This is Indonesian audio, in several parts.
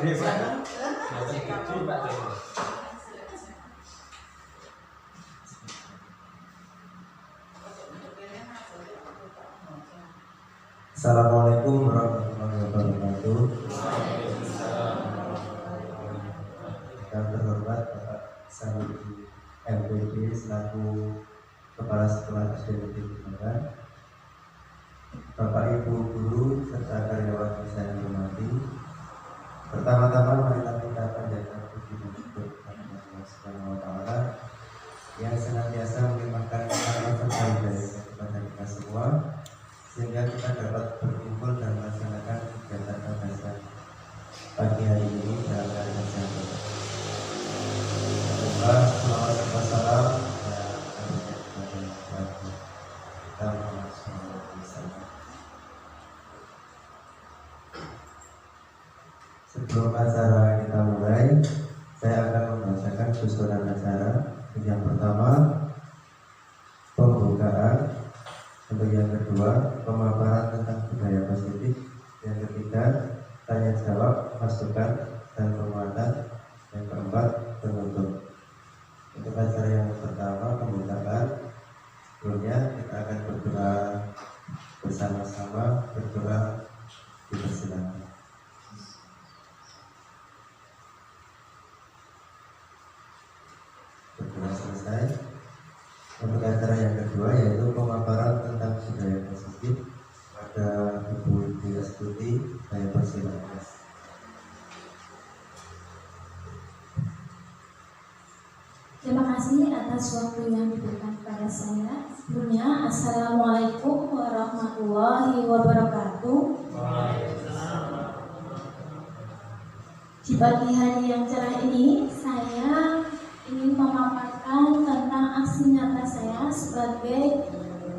Assalamualaikum warahmatullahi wabarakatuh. Yang terhormat Bapak Sanusi MPD selaku Kepala Sekolah SD Negeri Kembangan, Bapak Ibu guru serta karyawan yang saya hormati. Pertama-tama marilah kita panjatkan puji dan syukur kepada Allah Subhanahu wa taala yang senantiasa melimpahkan rahmat serta hidayah kepada kita semua, sehingga kita dapat berkumpul dan melaksanakan kegiatan belajar pagi hari ini dalam keadaan sehat. Semoga selawat serta salam kita Muhammad. Sebelum acara kita mulai, saya akan membacakan susunan acara. Yang pertama, pembukaan. Untuk yang kedua, pemaparan tentang budaya positif. Yang ketiga, tanya jawab, masukan, dan penguatan. Yang keempat, penutup. Untuk acara yang pertama, pembukaan. Sebelumnya kita akan berdoa bersama-sama, berdoa dipersilakan. Berdoa selesai. Untuk acara yang kedua yaitu pemaparan tentang budaya positif pada Ibu Dwi Astuti, saya persilakan. Terima kasih atas waktu yang diberikan kepada saya. Sebelumnya, Assalamualaikum warahmatullahi wabarakatuh. Di pagi hari yang cerah ini, saya ingin memaparkan tentang aksi nyata saya sebagai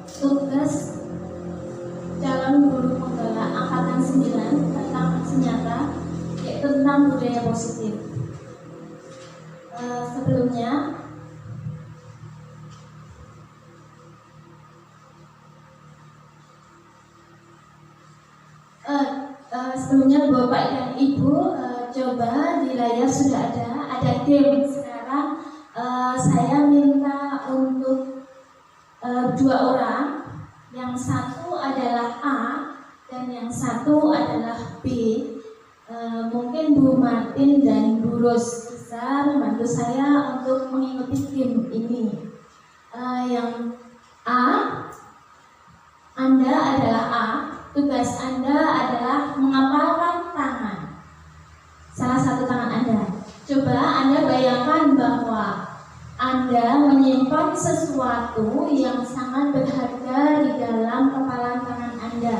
tugas calon guru penggerak angkatan 9 tentang aksi nyata, yaitu tentang budaya positif. Sebelumnya Bapak dan Ibu, coba di layar sudah ada game. Sekarang saya minta untuk 2 orang, yang satu adalah A dan yang satu adalah B. Mungkin Bu Martin dan Bu Ros bisa membantu saya untuk mengikuti game ini. Yang A, Anda adalah A. Tugas Anda adalah mengepalkan tangan, salah satu tangan Anda. Coba Anda bayangkan bahwa Anda menyimpan sesuatu yang sangat berharga di dalam kepalan tangan Anda.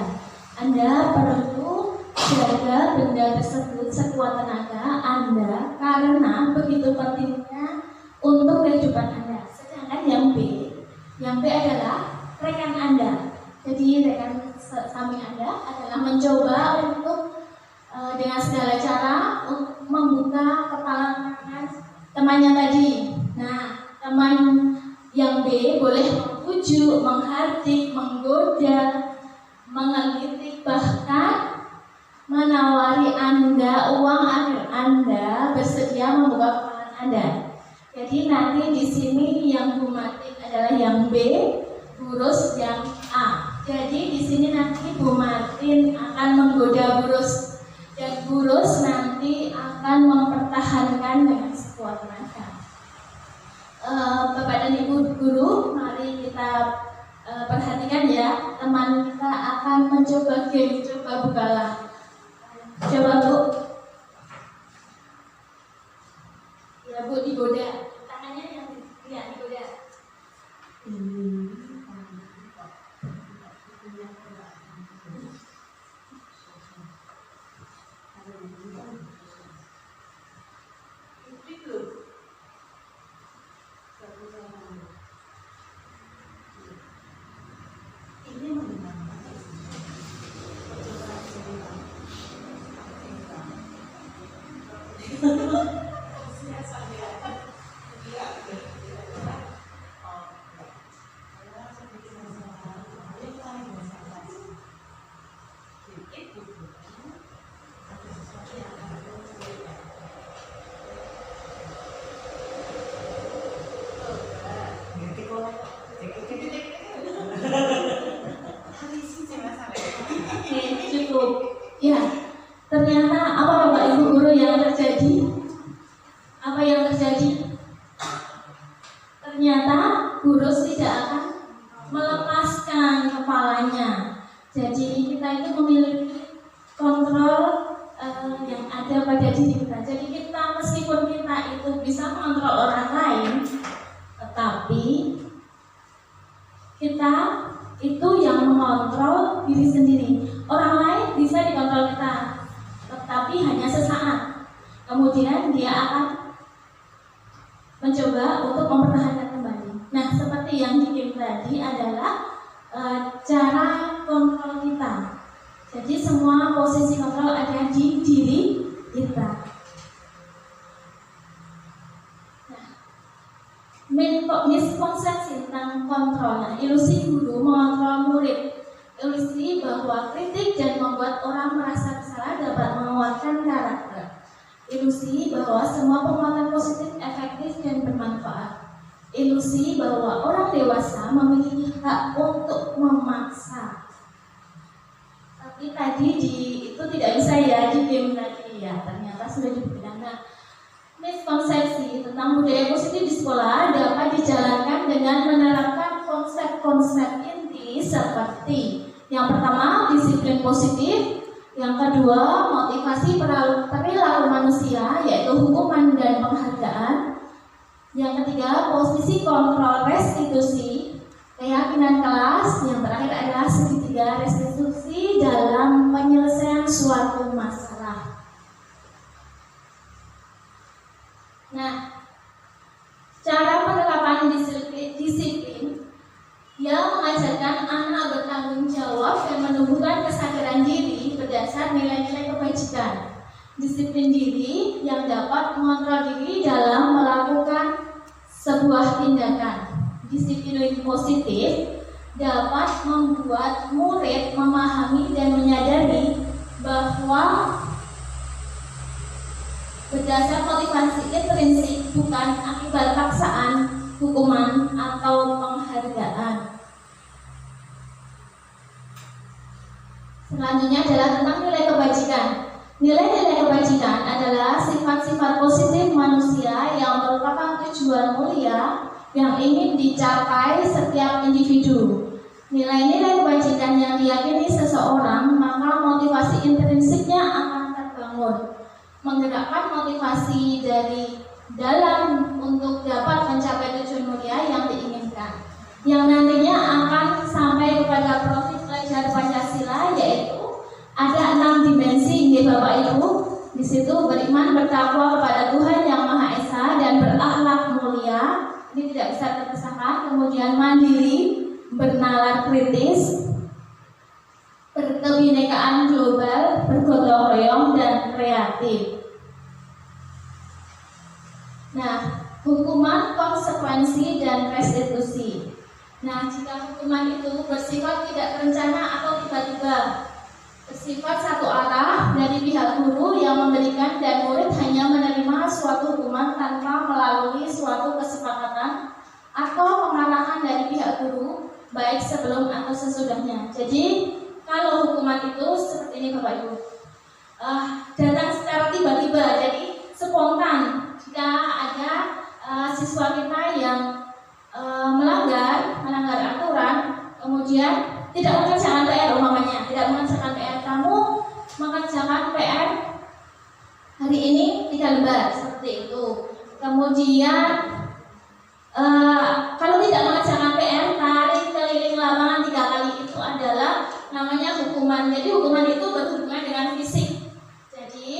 Anda perlu jaga benda tersebut sekuat tenaga Anda karena begitu pentingnya untuk kehidupan Anda. Sedangkan yang B adalah rekan Anda. Jadi rekan samping Anda adalah mencoba untuk dengan segala cara untuk membuka kepala tangan temannya tadi. Nah, teman yang B boleh membujuk, menghardik, menggoda, mengelitik, bahkan menawari Anda uang agar Anda bersedia membuka kepala Anda. Jadi nanti di sini yang Bu Martin adalah yang B, Bu Ros yang A. Jadi di sini nanti Bu Martin akan menggoda Bu Ros dan Bu Ros nanti akan mempertahankan dengan sekuat tenaga. Bapak dan Ibu guru, mari kita perhatikan ya. Teman kita akan mencoba game, coba bukalah. Coba Bu. Ya Bu, digoda. Tangannya yang digoda. ada pada diri kita. Jadi kita meskipun kita itu bisa mengontrol orang lain, tetapi kita itu yang mengontrol diri sendiri. Orang lain bisa dikontrol kita, tetapi hanya sesaat. Kemudian dia akan mencoba untuk mempertahankan kembali. Nah, seperti yang dikirim tadi adalah cara kontrol kita. Jadi semua posisi kontrol ada di diri kita. Nah, miskonsepsi tentang kontrol. Nah, ilusi guru mengontrol murid. Ilusi bahwa kritik dan membuat orang merasa bersalah dapat menguatkan karakter. Ilusi bahwa semua penguatan positif efektif dan bermanfaat. Ilusi bahwa orang dewasa memiliki hak untuk memaksa. Tapi tadi itu tidak bisa ya di game tadi ya, ternyata sudah diberikan. Nah, miskonsepsi tentang budaya positif di sekolah dapat dijalankan dengan menerapkan konsep-konsep inti seperti yang pertama disiplin positif, yang kedua motivasi perilaku manusia yaitu hukuman dan penghargaan, yang ketiga posisi kontrol restitusi, keyakinan kelas, yang terakhir adalah segitiga restitusi dalam penyelesaian suatu masalah. Nah, cara penerapan disiplin yang mengajarkan anak bertanggung jawab dan menumbuhkan kesadaran diri berdasar nilai-nilai kebajikan. Disiplin diri yang dapat mengontrol diri dalam melakukan sebuah tindakan. Disiplin positif dapat membuat murid memahami dan menyadari bahwa berdasar motivasi intrinsik bukan akibat paksaan, hukuman, atau penghargaan. Selanjutnya adalah tentang nilai kebajikan. Nilai-nilai kebajikan adalah sifat-sifat positif manusia yang merupakan tujuan mulia yang ingin dicapai setiap individu. Nilai-nilai kebajikan yang diyakini seseorang, maka motivasi intrinsiknya akan terbangun, menggerakkan motivasi dari dalam untuk dapat mencapai tujuan mulia yang diinginkan, yang nantinya akan sampai kepada profit pelajar Pancasila, yaitu ada 6 dimensi Bapak Ibu. Di situ beriman, bertakwa kepada Tuhan Yang Maha Esa dan berakhlak mulia. Ini tidak bisa terpisahkan. Kemudian mandiri, bernalar kritis, berkebinekaan global, bergotong royong, dan kreatif. Nah, hukuman, konsekuensi, dan restitusi. Nah, jika hukuman itu bersifat tidak terencana atau tiba-tiba, bersifat satu arah dari pihak guru yang memberikan dan murid hanya menerima suatu hukuman tanpa melalui suatu kesepakatan atau pengarahan dari pihak guru, baik sebelum atau sesudahnya. Jadi kalau hukuman itu seperti ini Bapak Ibu, datang secara tiba-tiba, jadi spontan. Jika ada siswa kita yang melanggar aturan, kemudian tidak mengerjakan PR, umpamanya tidak mengerjakan PR, kamu mengerjakan PR hari ini 3 lembar, seperti itu. Kemudian kalau tidak mengerjakan PR, tarik keliling lapangan 3 kali, itu adalah namanya hukuman. Jadi hukuman itu berhubungan dengan fisik. Jadi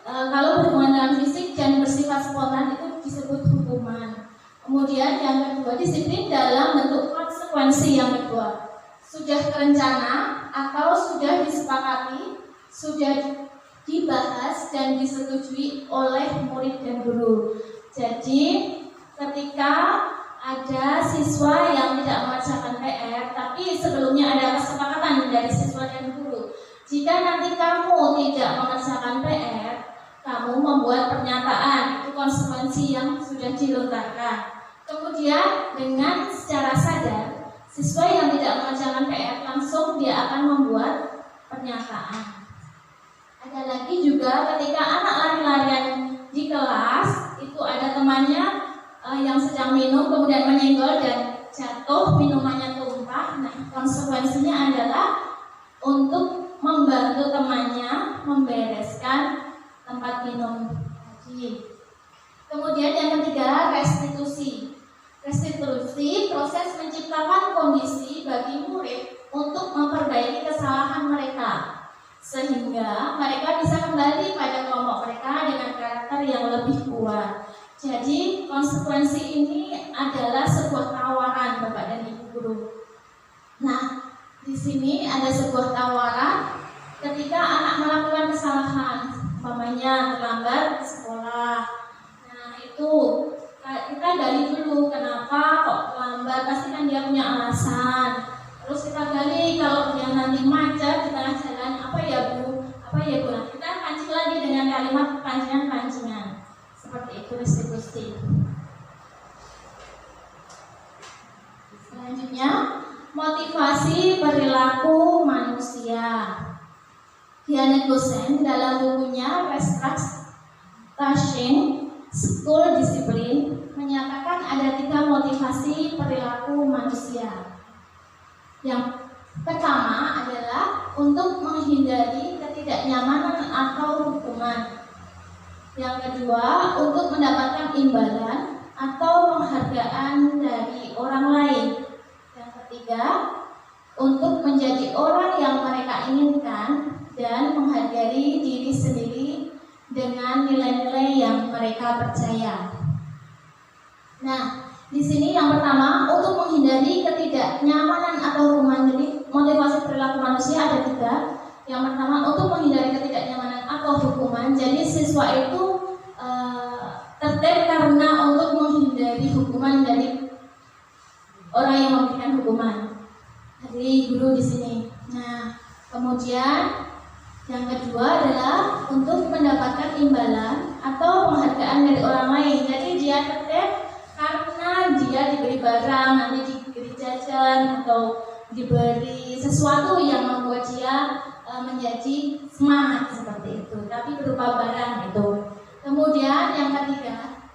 kalau berhubungan dengan fisik dan bersifat spontan itu disebut hukuman. Kemudian yang kedua, disiplin dalam bentuk konsekuensi. Yang kedua, sudah terencana atau sudah disepakati, sudah dibahas dan disetujui oleh murid dan guru. Jadi ketika ada siswa yang tidak mengerjakan PR, tapi sebelumnya ada kesepakatan dari siswa dan guru, jika nanti kamu tidak mengerjakan PR, kamu membuat pernyataan, itu konsekuensi yang sudah dilontarkan. Kemudian dengan secara sadar, siswa yang tidak mengerjakan PR langsung dia akan membuat pernyataan. Ada lagi juga ketika anak lari-larian di kelas, itu ada temannya yang sedang minum kemudian menyenggol dan jatuh, minumannya tumpah. Nah, konsekuensinya adalah untuk membantu temannya membereskan tempat minum tadi. Kemudian yang ketiga, restitusi. Restitusi proses menciptakan kondisi bagi murid untuk memperbaiki kesalahan mereka, sehingga mereka bisa kembali pada kelompok mereka dengan karakter yang lebih kuat. Jadi konsekuensi ini adalah sebuah tawaran Bapak dan Ibu guru. Nah, di sini ada sebuah tawaran ketika anak melakukan kesalahan, umpamanya terlambat ke sekolah. Nah, itu kita gali dulu kenapa kok terlambat, pasti kan dia punya alasan. Terus kita gali kalau dia nanti macet di tengah jalan, apa ya Bu? Nah, kita pancing lagi dengan kalimat pancingan-pancingan. Seperti itu restitusi. Selanjutnya, motivasi perilaku manusia. Janet Gosen dalam bukunya Restructuring School Discipline menyatakan ada 3 motivasi perilaku manusia. Yang pertama adalah untuk menghindari ketidaknyamanan atau hukuman. Yang kedua, untuk mendapatkan imbalan atau penghargaan dari orang lain. Yang ketiga, untuk menjadi orang yang mereka inginkan dan menghargai diri sendiri dengan nilai-nilai yang mereka percaya. Nah, di sini yang pertama, untuk menghindari ketidaknyamanan atau hukuman. Jadi motivasi perilaku manusia ada 3. Yang pertama, untuk menghindari ketidaknyamanan atau hukuman. Jadi siswa itu tertib karena untuk menghindari hukuman dari orang yang memberikan hukuman, dari guru di sini. Nah, kemudian yang kedua adalah untuk mendapatkan imbalan atau penghargaan dari orang lain. Jadi dia tertib karena dia diberi barang, nanti diberi jajan atau diberi sesuatu yang membuat dia menjadi semangat seperti itu, tapi berupa barang itu. Kemudian yang ketiga,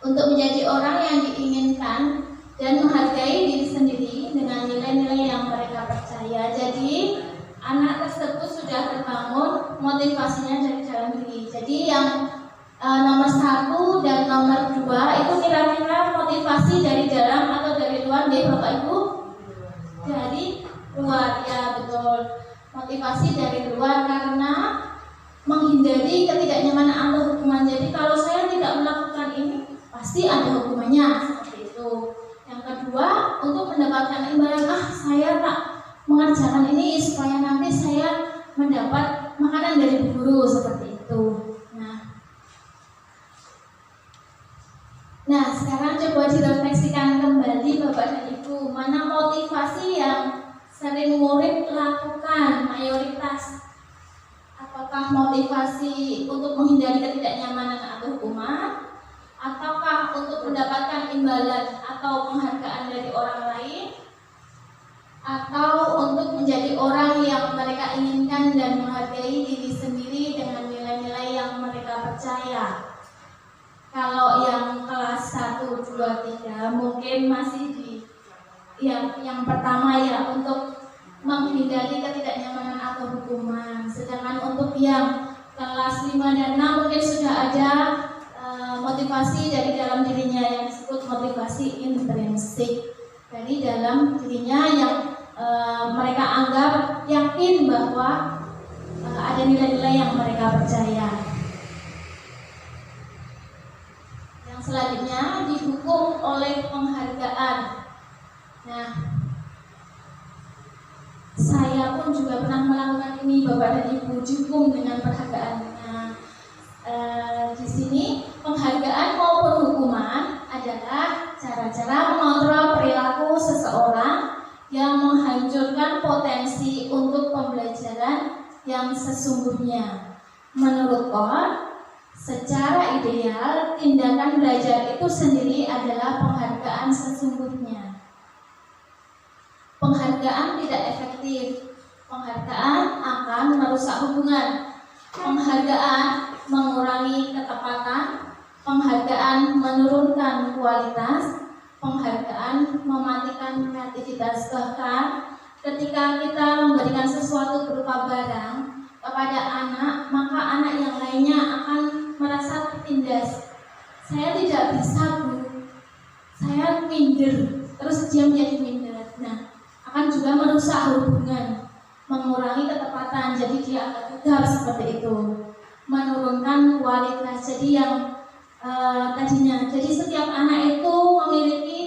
untuk menjadi orang yang diinginkan dan menghargai diri sendiri dengan nilai-nilai yang mereka percaya. Jadi anak tersebut sudah terbangun motivasinya dari dalam diri. Jadi yang nomor 1 dan nomor 2 itu kira-kira motivasi dari dalam atau dari luar deh Bapak Ibu? Dari luar, ya betul. Motivasi dari luar karena menghindari ketidaknyamanan atau hukuman. Jadi kalau saya tidak melakukan ini pasti ada hukumannya, seperti itu. Yang kedua, untuk mendapatkan imbalan, saya tak mengerjakan ini supaya nanti saya mendapat makanan dari guru, seperti itu. Nah, sekarang coba direfleksikan kembali Bapak dan Ibu, mana motivasi yang sering murid lakukan mayoritas? Apakah motivasi untuk menghindari ketidaknyamanan atau hukuman, ataukah untuk mendapatkan imbalan atau penghargaan dari orang lain, atau untuk menjadi orang yang mereka inginkan dan menghargai diri sendiri dengan nilai-nilai yang mereka percaya? Kalau yang kelas 1, 2, 3 mungkin masih di yang pertama ya, untuk menghindari ketidaknyamanan atau hukuman. Sedangkan untuk yang kelas 5 dan 6 mungkin sudah ada motivasi dari dalam dirinya yang disebut motivasi intrinsik, dari dalam dirinya yang mereka anggap yakin bahwa ada nilai-nilai yang mereka percaya. Yang selanjutnya, dihukum oleh penghargaan. Nah, saya pun juga pernah melakukan ini Bapak dan Ibu, dihukum dengan penghargaan. Nah, di sini penghargaan maupun hukuman adalah cara-cara mengontrol perilaku seseorang yang menghancurkan potensi untuk pembelajaran yang sesungguhnya. Menurut Kohn, secara ideal tindakan belajar itu sendiri adalah penghargaan sesungguhnya. Penghargaan tidak efektif. Penghargaan akan merusak hubungan. Penghargaan mengurangi ketepatan. Penghargaan menurunkan kualitas. Penghargaan mematikan kreativitas. Bahkan ketika kita memberikan sesuatu berupa barang kepada anak, maka anak yang lainnya akan Bunda, saya tidak bisa Bu, saya minder, terus dia menjadi minder. Nah, akan juga merusak hubungan, mengurangi ketepatan, jadi dia akan tegar seperti itu, menurunkan kualitas. Jadi yang tadinya, jadi setiap anak itu memiliki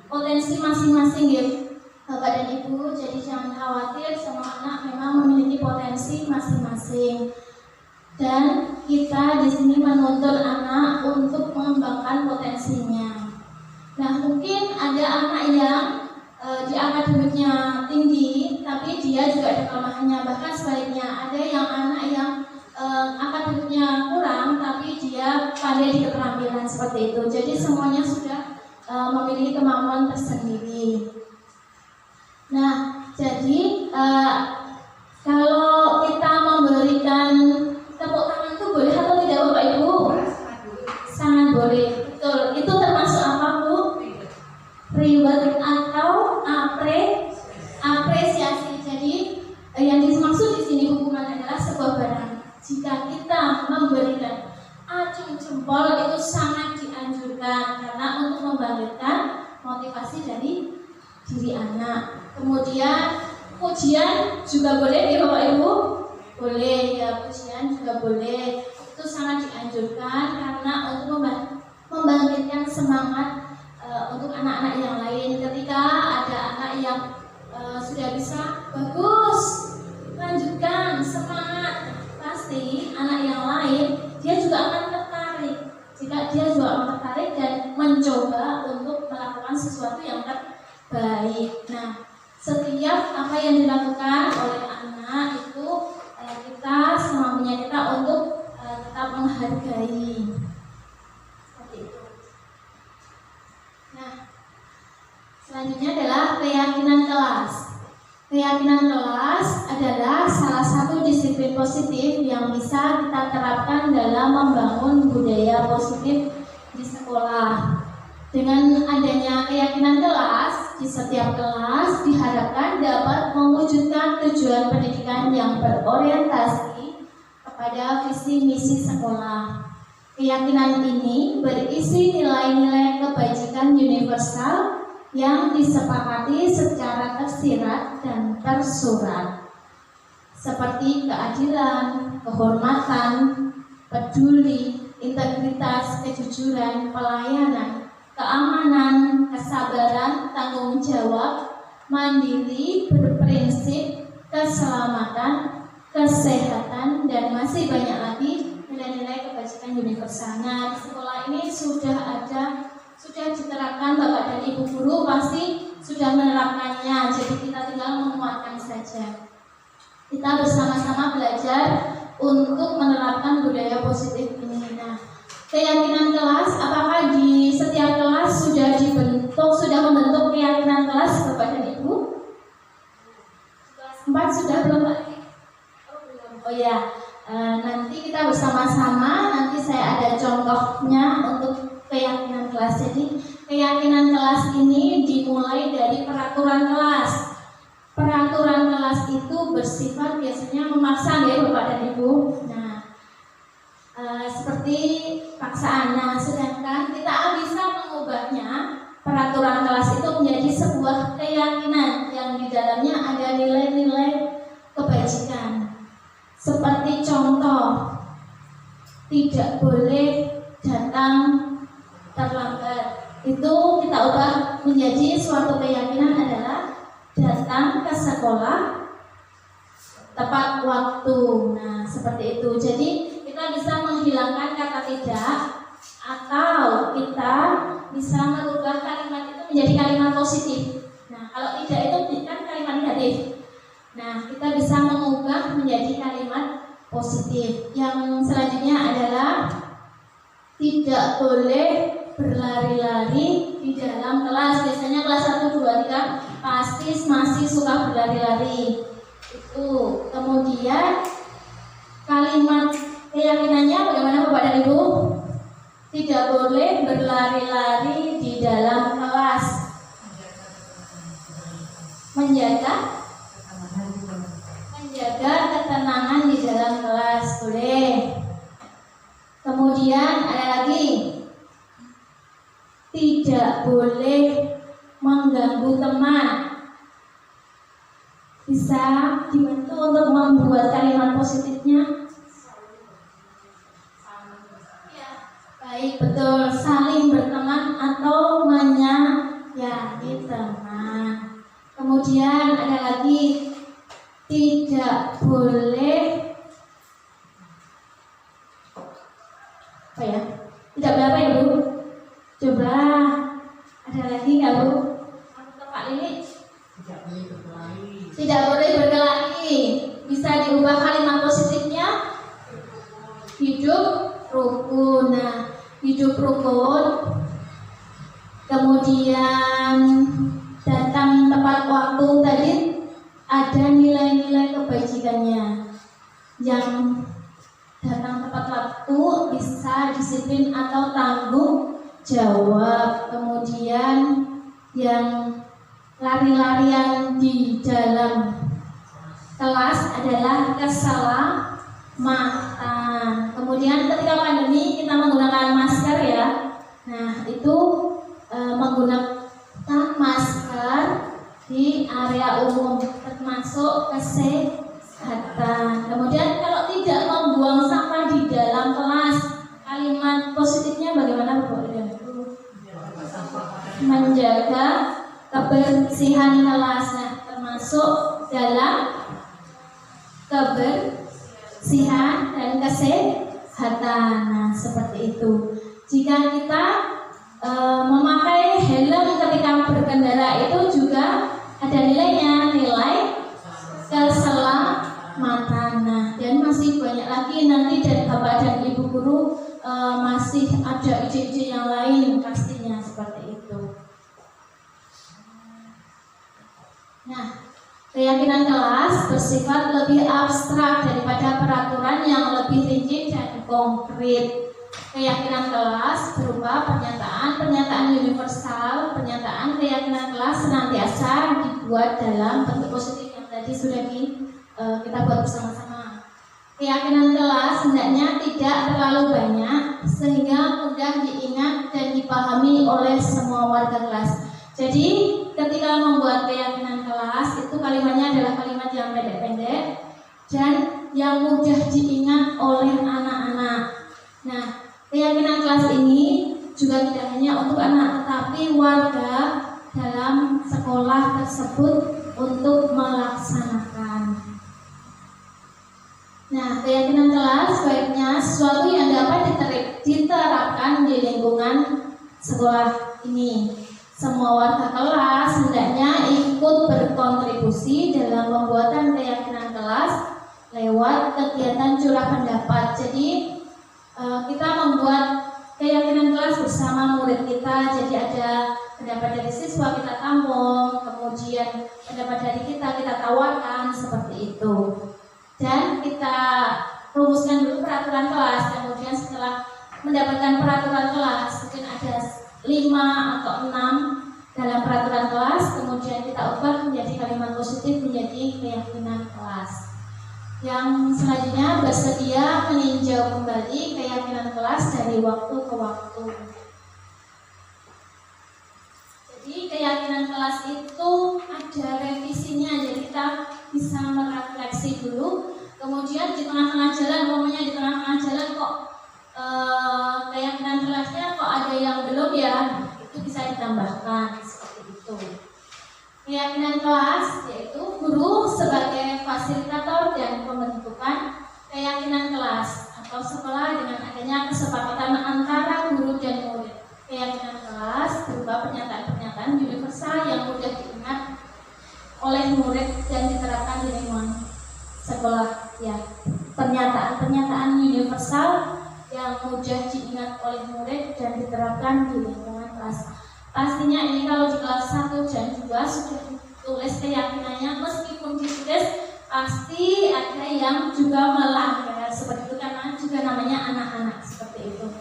potensi masing-masing ya Bapak dan Ibu. Jadi jangan khawatir, semua anak memang memiliki potensi masing-masing. Dan kita di sini menuntut anak untuk mengembangkan potensinya. Nah, mungkin ada anak yang di akademiknya tinggi, tapi dia juga ada kelemahannya. Bahkan sebaliknya, ada yang anak yang akademiknya kurang, tapi dia pandai di keterampilan seperti itu. Jadi semuanya sudah memiliki kemampuan tersendiri. Nah, jadi kalau kita memberikan tepuk tangan itu boleh atau tidak Bapak Ibu? Sangat boleh. Betul. Itu termasuk apa Bu? Reward atau apresiasi. Jadi yang dimaksud di sini hukuman adalah sebuah barang. Jika kita memberikan acung jempol itu sangat dianjurkan karena untuk membangkitkan motivasi dari diri anak. Kemudian pujian juga boleh ya Bapak Ibu? Boleh ya, pujian juga boleh. Itu sangat dianjurkan karena untuk membangkitkan semangat untuk anak-anak yang lain. Ketika ada anak yang sudah bisa, bagus, lanjutkan, semangat. Pasti anak yang lain dia juga akan tertarik. Jika dia juga akan tertarik dan mencoba untuk melakukan sesuatu yang terbaik. Nah, setiap apa yang dilakukan oleh anak itu kita semampunya kita untuk tetap menghargai. Seperti itu. Nah, selanjutnya adalah keyakinan kelas. Keyakinan kelas adalah salah satu disiplin positif yang bisa kita terapkan dalam membangun budaya positif di sekolah. Dengan adanya keyakinan kelas, di setiap kelas diharapkan dapat mewujudkan tujuan pendidikan yang berorientasi kepada visi misi sekolah. Keyakinan ini berisi nilai-nilai kebajikan universal yang disepakati secara tersirat dan tersurat, seperti keadilan, kehormatan, peduli, integritas, kejujuran, pelayanan, keamanan, kesabaran, tanggung jawab, mandiri, berprinsip, keselamatan, kesehatan, dan masih banyak lagi nilai-nilai kebajikan universal. Nah, di sekolah ini sudah diterapkan, Bapak dan Ibu guru pasti sudah menerapkannya. Jadi kita tinggal menguatkan saja. Kita bersama-sama belajar untuk menerapkan budaya positif ini. Nah, keyakinan kelas, apakah di setiap kelas sudah membentuk keyakinan kelas Bapak dan Ibu? Kelas 4 sudah belum Pak? Oh ya, nanti kita bersama-sama, nanti saya ada contohnya untuk keyakinan kelas. Jadi keyakinan kelas ini dimulai dari peraturan kelas. Peraturan kelas itu bersifat biasanya memaksa ya Bapak dan Ibu. Nah, seperti paksaan. Nah, sedangkan kita bisa mengubahnya peraturan kelas itu menjadi sebuah keyakinan yang di dalamnya ada nilai-nilai kebajikan. Seperti contoh, tidak boleh datang terlambat. Itu kita ubah menjadi suatu keyakinan adalah datang ke sekolah tepat waktu. Nah, seperti itu. Jadi kita bisa menghilangkan kata tidak, atau kita bisa merubah kalimat itu menjadi kalimat positif. Nah, kalau tidak itu kan kalimat negatif. Nah, kita bisa mengubah menjadi kalimat positif. Yang selanjutnya adalah tidak boleh berlari-lari di dalam kelas. Biasanya kelas 1, 2, 3 pasti masih suka berlari-lari. Itu. Kemudian kalimat keyakinannya bagaimana Bapak dan Ibu? Tidak boleh berlari-lari di dalam kelas. Menjaga ketenangan di dalam kelas boleh. Kemudian ada lagi tidak boleh mengganggu teman. Bisa dibantu untuk membuat kalimat positifnya? Ya, baik, betul. Saling berteman atau menyayangi teman. Kemudian ada lagi, tidak boleh apa ya? Tidak boleh apa ya, Bu? Coba ada lagi nggak, Bu? Pak Lili? Tidak boleh berkelahi. Bisa diubah kalimat positifnya? Hidup rukun. Nah, hidup rukun. Kemudian datang tepat waktu tadi ada nilai-nilai kebajikannya. Yang datang tepat waktu bisa disiplin atau tanggung jawab. Kemudian yang lari-larian di dalam kelas adalah keselamatan. Kemudian ketika pandemi kita menggunakan masker ya. Nah, itu menggunakan masker di area umum termasuk kesehatan. Kemudian kalau tidak membuang sampah di dalam kelas, kalimat positifnya bagaimana, Bu? Menjaga kebersihan kelas. Nah, termasuk dalam kebersihan dan kesehatan. Nah, seperti itu. Jika kita memakai helm ketika berkendara itu juga ada nilainya, nilai keselamatan. Nah, dan masih banyak lagi nanti dari Bapak dan Ibu guru masih ada ide-ide yang lain pastinya seperti itu. Nah, keyakinan kelas bersifat lebih abstrak daripada peraturan yang lebih rinci dan konkret. Keyakinan kelas berupa pernyataan universal. Pernyataan keyakinan kelas senantiasa dibuat dalam bentuk positif yang tadi sudah kita buat bersama-sama. Keyakinan kelas hendaknya tidak terlalu banyak sehingga mudah diingat dan dipahami oleh semua warga kelas. Jadi ketika membuat keyakinan kelas itu kalimatnya adalah kalimat yang pendek-pendek dan yang mudah diingat oleh anak-anak. Nah, keyakinan kelas ini juga tidak hanya untuk anak tetapi warga dalam sekolah tersebut untuk melaksanakan. Nah, keyakinan kelas baiknya sesuatu yang dapat diterapkan di lingkungan sekolah ini. Semua warga kelas hendaknya ikut berkontribusi dalam pembuatan keyakinan kelas lewat kegiatan curah pendapat. Jadi kita membuat keyakinan kelas bersama murid kita. Jadi ada pendapat dari siswa kita tampung, kemudian pendapat dari kita tawarkan seperti itu. Dan kita rumuskan dulu peraturan kelas. Kemudian setelah mendapatkan peraturan kelas, mungkin ada 5 atau 6 dalam peraturan kelas, kemudian kita ubah menjadi kalimat positif menjadi keyakinan kelas. Yang selanjutnya bersedia meninjau kembali keyakinan kelas dari waktu ke waktu. Jadi keyakinan kelas itu ada revisinya, jadi kita bisa merefleksi dulu. Kemudian di tengah-tengah jalan, umumnya di tengah-tengah jalan kok keyakinan kelasnya kok ada yang belum ya, itu bisa ditambahkan seperti itu. Keyakinan kelas yaitu guru sebagai fasilitator dan pembentukan keyakinan kelas atau sekolah dengan adanya kesepakatan antara guru dan murid. Keyakinan kelas berupa pernyataan-pernyataan universal yang mudah diingat oleh murid dan diterapkan di lingkungan sekolah. Ya, pernyataan-pernyataan universal yang mudah diingat oleh murid dan diterapkan di lingkungan kelas. Pastinya ini kalau di kelas 1 dan 2 sudah ditulis keyakinannya, meskipun ditulis pasti ada yang juga melanggar seperti itu karena juga namanya anak-anak seperti itu.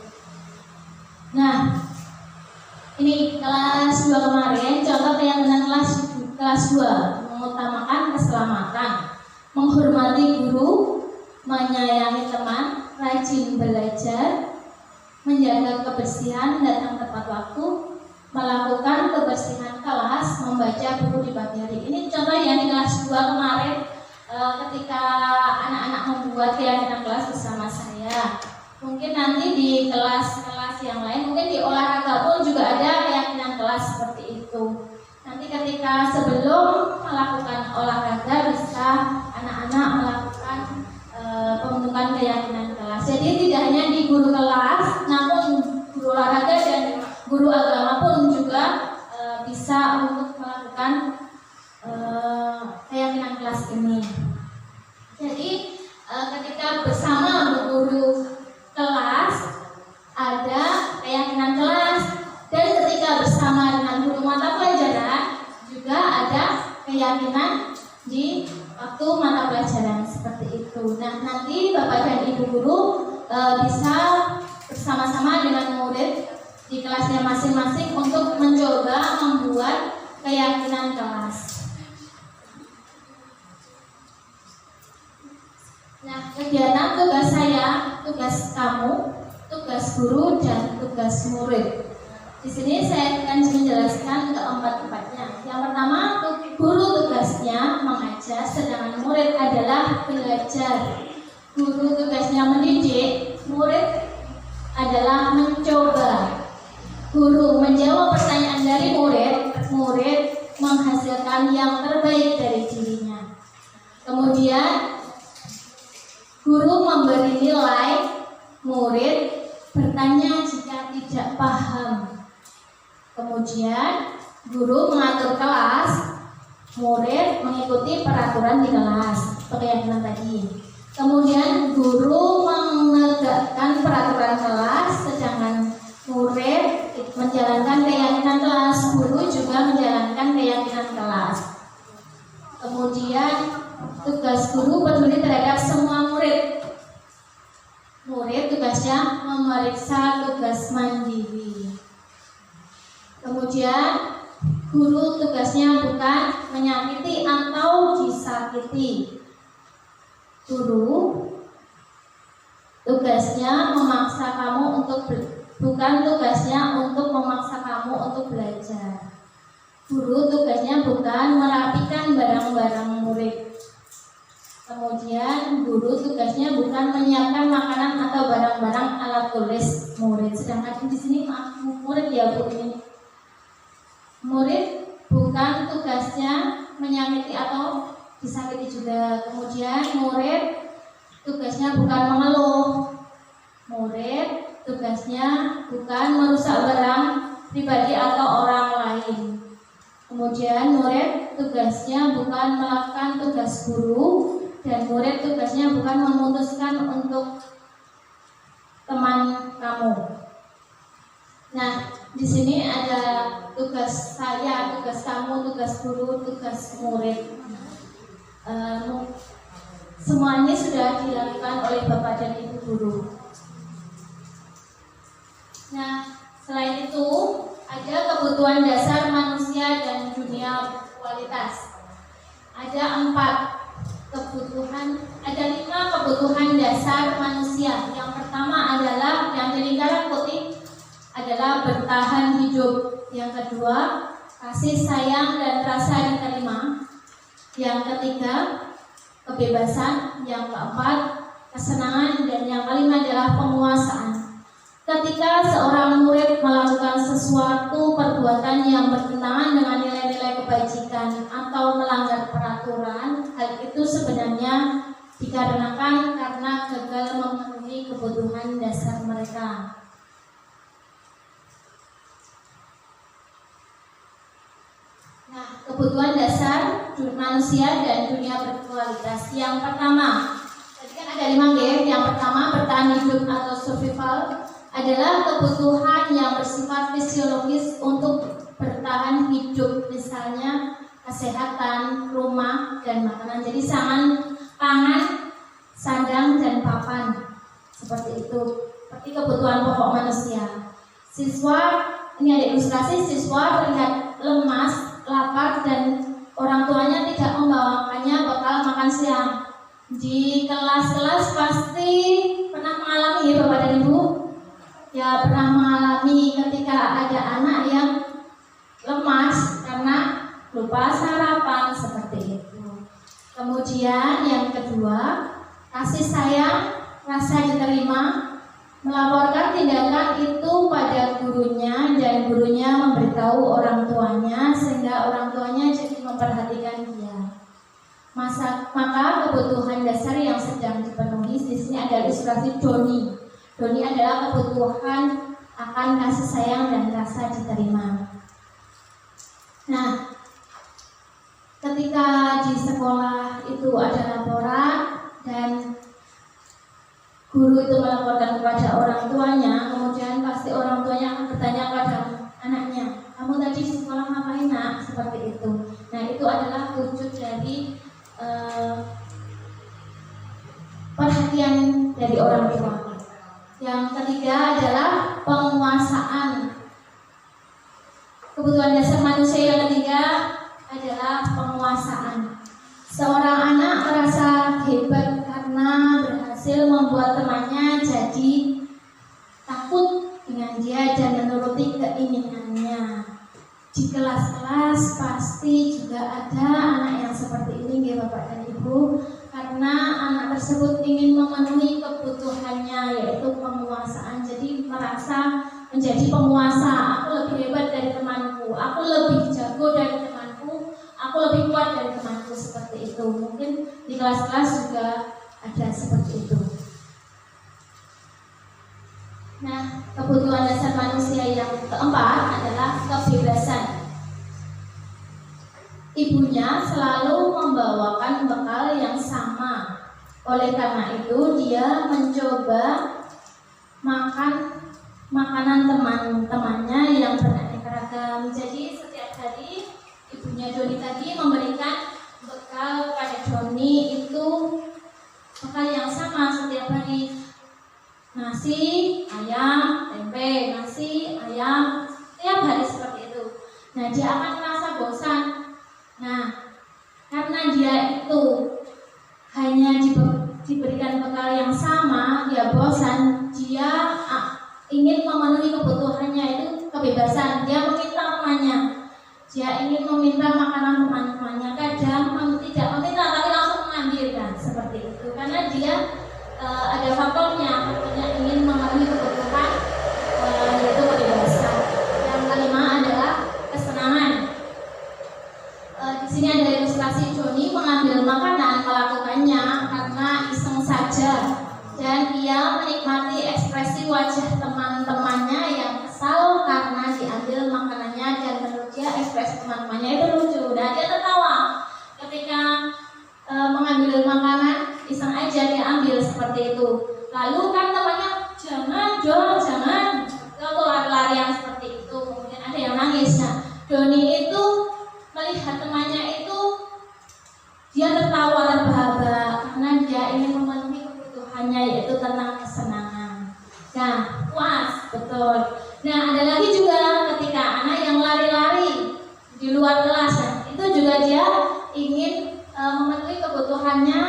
Nah, ini kelas 2 kemarin contoh keyakinan kelas 2 mengutamakan keselamatan, menghormati guru, menyayangi teman, rajin belajar, menjaga kebersihan, datang tepat waktu, melakukan kebersihan kelas, membaca buku di pagi hari. Ini contoh yang di kelas 2 kemarin ketika anak-anak membuat keyakinan kelas bersama saya. Mungkin nanti di kelas-kelas yang lain, mungkin di olahraga pun juga ada keyakinan kelas seperti itu. Nanti ketika sebelum melakukan olahraga bisa anak-anak melakukan pembentukan keyakinan kelas. Jadi tidak hanya di guru kelas, namun guru olahraga dan guru agama pun juga bisa untuk melakukan keyakinan kelas ini. Jadi ketika bersama guru kelas ada keyakinan kelas, dan ketika bersama dengan guru mata pelajaran juga ada keyakinan di waktu mata pelajaran seperti itu. Nah, nanti Bapak dan Ibu guru bisa bersama-sama dengan murid di kelasnya masing-masing untuk mencoba membuat keyakinan kelas. Nah, kegiatan tugas saya, tugas kamu, tugas guru, dan tugas murid. Di sini saya akan menjelaskan keempat-empatnya. Yang pertama, guru tugasnya mengajar, sedangkan murid adalah belajar. Guru tugasnya mendidik, murid adalah mencoba. Guru menjawab pertanyaan dari murid, murid menghasilkan yang terbaik dari dirinya. Kemudian guru memberi nilai, murid bertanya jika tidak paham. Kemudian guru mengatur kelas, murid mengikuti peraturan di kelas, keyakinan tadi. Kemudian guru menegakkan peraturan kelas, sedangkan murid menjalankan keyakinan kelas, guru juga menjalankan keyakinan kelas. Kemudian tugas guru peduli terhadap semua murid. Murid tugasnya memeriksa tugas mandiri. Kemudian guru tugasnya bukan menyakiti atau disakiti. Guru tugasnya memaksa kamu bukan tugasnya untuk memaksa kamu untuk belajar. Guru tugasnya bukan merapikan barang-barang murid. Kemudian guru tugasnya bukan menyiapkan makanan atau barang-barang alat tulis murid. Sedangkan di sini murid ya Bu ini. Murid bukan tugasnya menyakiti atau disakiti juga. Kemudian murid tugasnya bukan mengeluh. Murid tugasnya bukan merusak barang pribadi atau orang lain. Kemudian murid tugasnya bukan melakukan tugas guru, dan murid tugasnya bukan memutuskan untuk teman kamu. Nah, di sini ada tugas saya, tugas kamu, tugas guru, tugas murid. Semuanya sudah dilakukan oleh Bapak dan Ibu guru. Nah, selain itu ada kebutuhan dasar manusia dan dunia kualitas. Ada 5 kebutuhan dasar manusia. Yang pertama adalah yang di lingkaran putih adalah bertahan hidup. Yang kedua, kasih sayang dan rasa diterima. Yang ketiga, kebebasan. Yang keempat, kesenangan. Dan yang kelima adalah penguasaan. Ketika seorang murid melakukan sesuatu perbuatan yang bertentangan dengan nilai-nilai kebajikan atau melanggar peraturan, hal itu sebenarnya dikarenakan karena gagal memenuhi kebutuhan dasar mereka. Nah, kebutuhan dasar manusia dan dunia berkualitas. Yang pertama, tadi kan ada 5 G. Yang pertama, bertahan hidup atau survival adalah kebutuhan yang bersifat fisiologis untuk bertahan hidup, misalnya kesehatan, rumah, dan makanan. Jadi pangan, sandang, dan papan, seperti itu. Seperti kebutuhan pokok manusia. Siswa, ini ada ilustrasi, siswa terlihat lemas, lapar, dan orang tuanya tidak membawakannya bekal makan siang. Di kelas-kelas pasti pernah mengalami ya Bapak dan Ibu? Ya, pernah mengalami ketika ada anak yang lupa sarapan, seperti itu. Kemudian yang kedua, kasih sayang, rasa diterima, melaporkan tindakan itu pada gurunya dan gurunya memberitahu orang tuanya sehingga orang tuanya jadi memperhatikan dia. Maka kebutuhan dasar yang sedang dipenuhi di sini adalah ilustrasi doni. Doni adalah kebutuhan akan kasih sayang dan rasa diterima. Nah, ketika di sekolah itu ada laporan dan guru itu melaporkan kepada orang tuanya, kemudian pasti orang tuanya akan bertanya pada anaknya, kamu tadi di sekolah ngapain nak? Seperti itu. Nah, itu adalah wujud dari perhatian dari orang tua. Yang ketiga adalah penguasaan. Kebutuhan dasar manusia yang ketiga adalah penguasaan. Seorang anak merasa hebat karena berhasil membuat temannya jadi takut dengan dia dan menuruti keinginannya. Di kelas-kelas pasti juga ada anak yang seperti ini ya Bapak dan Ibu, karena anak tersebut ingin memenuhi kebutuhannya yaitu penguasaan. Jadi merasa menjadi penguasa, aku lebih hebat dari temanku, aku lebih jago dari temanku, aku lebih kuat dari temanku, seperti itu. Mungkin di kelas-kelas juga ada seperti itu. Nah, kebutuhan dasar manusia yang keempat adalah kebebasan. Ibunya selalu membawakan bekal yang sama. Oleh karena itu, dia mencoba makan makanan teman-temannya yang beraneka ragam. Jadi setiap hari ibunya Doni tadi memberikan bekal pada Doni itu bekal yang sama setiap hari. Nasi, ayam, tempe, nasi, ayam, setiap hari seperti itu. Nah, dia akan merasa bosan. Nah, karena dia itu hanya diberikan bekal yang sama, dia bosan, dia ingin memenuhi kebutuhannya itu kebebasan. Dia meminta temannya, dia ingin meminta makanan teman-temannya. Kadang tidak meminta tapi langsung mengambil, kan seperti itu. Karena dia ada faktornya ingin memenuhi kebutuhan yaitu kebebasan. Yang kelima adalah kesenangan. Di sini ada ilustrasi Doni mengambil makanan, melakukannya karena iseng saja, dan ia menikmati ekspresi wajah teman-temannya yang kesal karena diambil makanannya, dan menurut dia ekspresi teman-temannya itu lucu. Nah, dia tertawa ketika mengambil makanan, iseng aja dia ambil seperti itu. Lalu kan temannya, jangan dong, jangan, kalau lari-larian seperti itu. Kemudian ada yang nangis. Nah, Doni itu melihat temannya itu, dia tertawa terbahak-bahak karena dia ingin memenuhi kebutuhannya yaitu tentang kesenangan. Nah, puas, betul. Nah, ada lagi juga ketika anak yang lari-lari di luar kelas, nah, itu juga dia ingin memenuhi kebutuhannya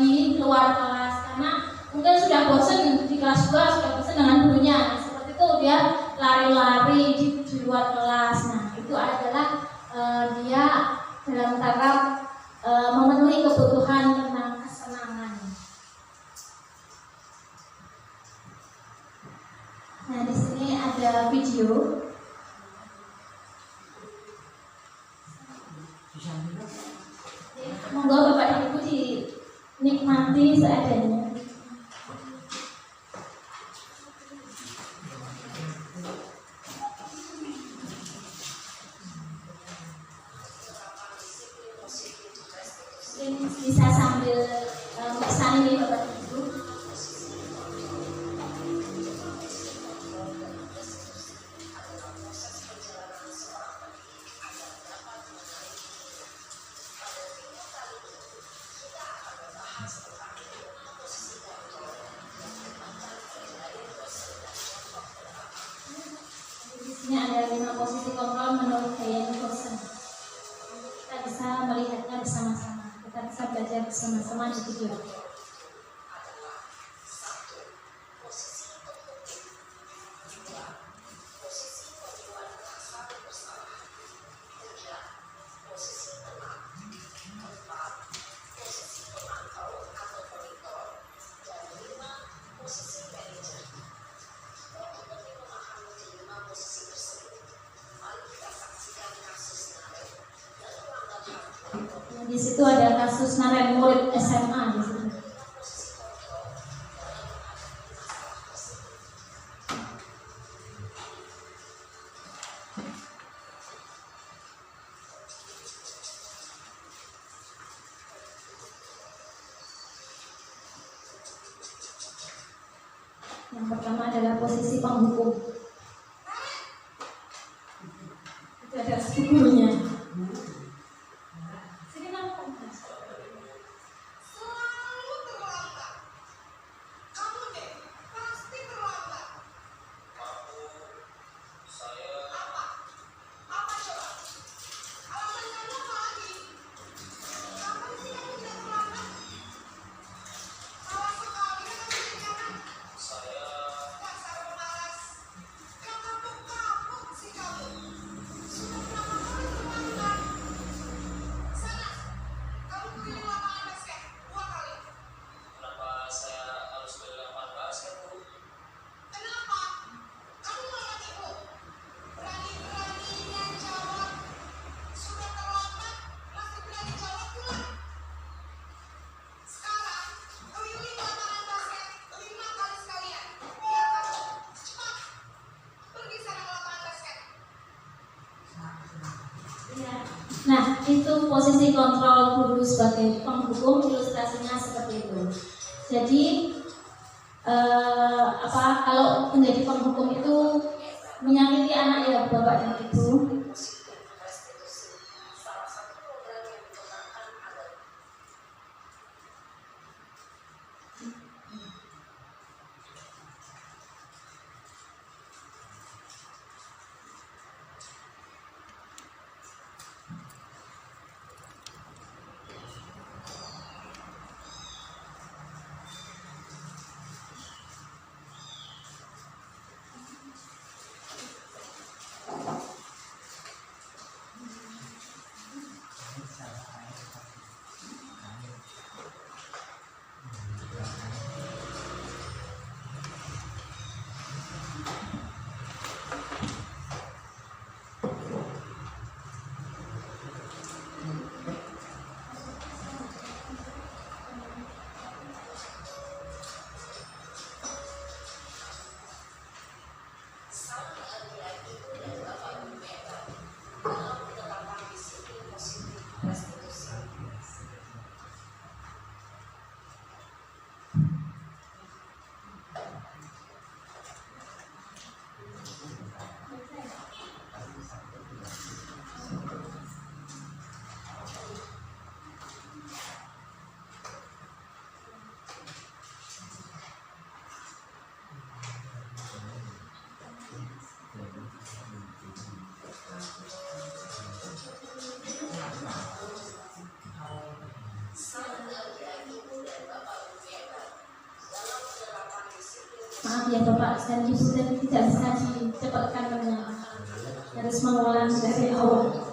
di luar kelas karena mungkin sudah bosan di kelas 2, sudah bosan dengan gurunya. Nah, seperti itu dia lari-lari di luar kelas. Nah, itu adalah dia dalam tahap memenuhi kebutuhan tentang kesenangan. Nah, di sini ada video. Monggo Bapak dan Ibu dinikmati seadanya. Bisa sambil pesan ini Bapak dan Ibu. Di sini ada 5 posisi kontrol menurut Diane Nicholson. Kita bisa melihatnya bersama-sama. Kita bisa belajar bersama-sama di video. Di situ ada kasus narik murid SMA di situ. Yang pertama adalah posisi penghukum. Itu ada gurunya. Nah, itu posisi kontrol guru sebagai penghukum, ilustrasinya seperti itu. Jadi kalau menjadi penghukum itu menyakiti anak ya bapak dan ibu. Maaf ya Bapak dan Ibu, dan tidak bisa dicepatkan dengan harus mengulang dari awal.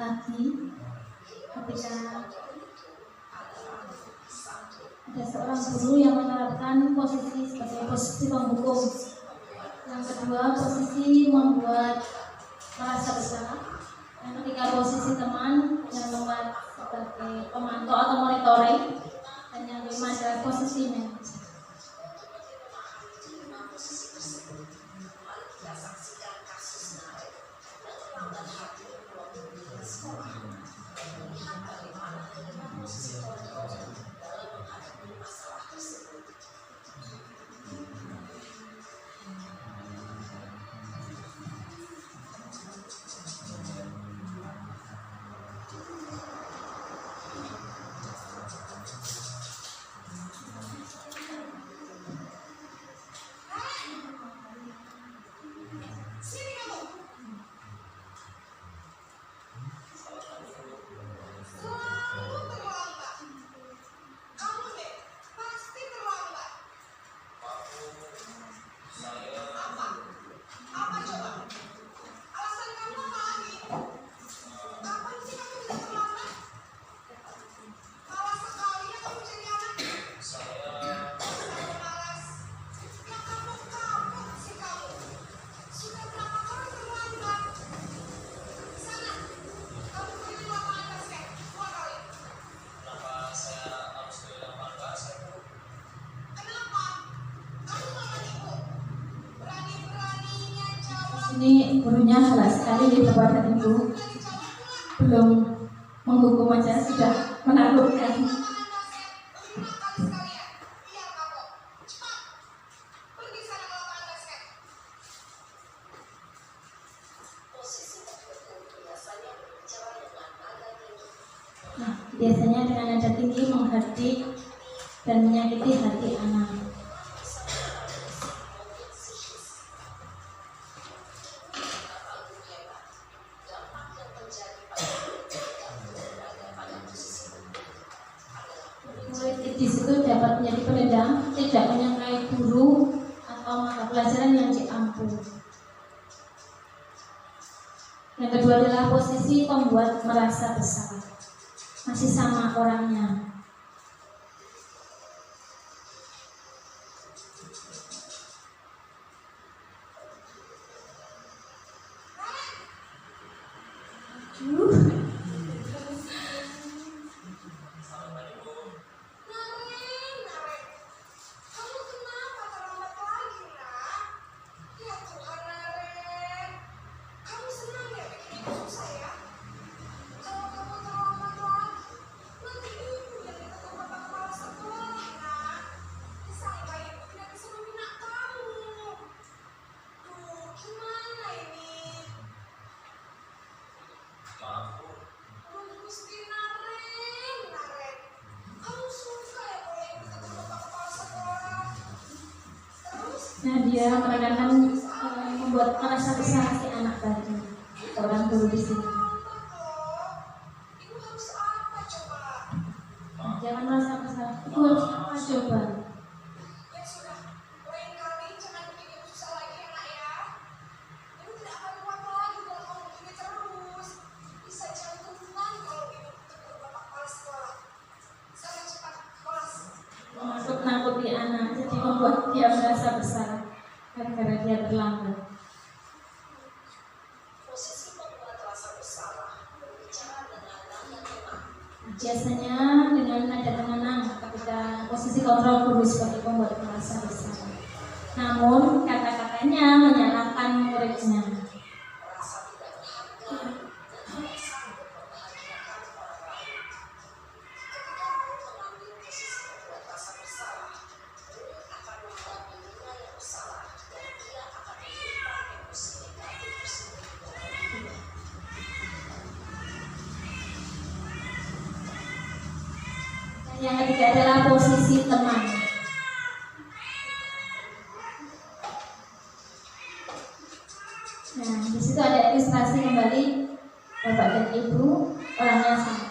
Lagi ketika ada seorang guru yang menerapkan posisi sebagai posisi penghukum, yang kedua posisi membuat merasa bersalah, yang ketiga posisi teman yang membuat sebagai pemantau atau monitoring, dan yang kelima adalah posisi manajer. gurunya galak sekali kepada ibu. Belum menghukum aja sudah menakutkan. Nah, biasanya dengan nada tinggi menghardik dan menyakiti hati anak. Di situ dapat menjadi penendang, tidak menyangkai guru atau mata pelajaran yang diampu. Yang kedua adalah posisi pembuat merasa bersalah. Masih sama orangnya. Nah, dia menekankan membuat merasa bersalah si anak tadi, seorang guru di sini. Jangan merasa bersalah. Ibu harus apa coba? Menakut-nakuti anak, jadi membuat dia merasa bersalah karena dia terlambat. Posisi membuat rasa bersalah berbicara dengan nada tenang. Biasanya dengan nada tenang ketika posisi kontrol guru sebagai pembuat merasa bersalah. Namun kata-katanya menyalahkan muridnya. Merasa tidak berharga dan tidak sanggup membahagiakan orang lain. Ketika guru mengambil posisi membuat rasa bersalah, guru akan membuat dirinya yang bersalah dan dia akan menyimpan emosi negatif tersebut dalam dirinya. Yang ketiga adalah posisi teman. Nah, di situ ada ilustrasi kembali bapak dan ibu, orangnya sama.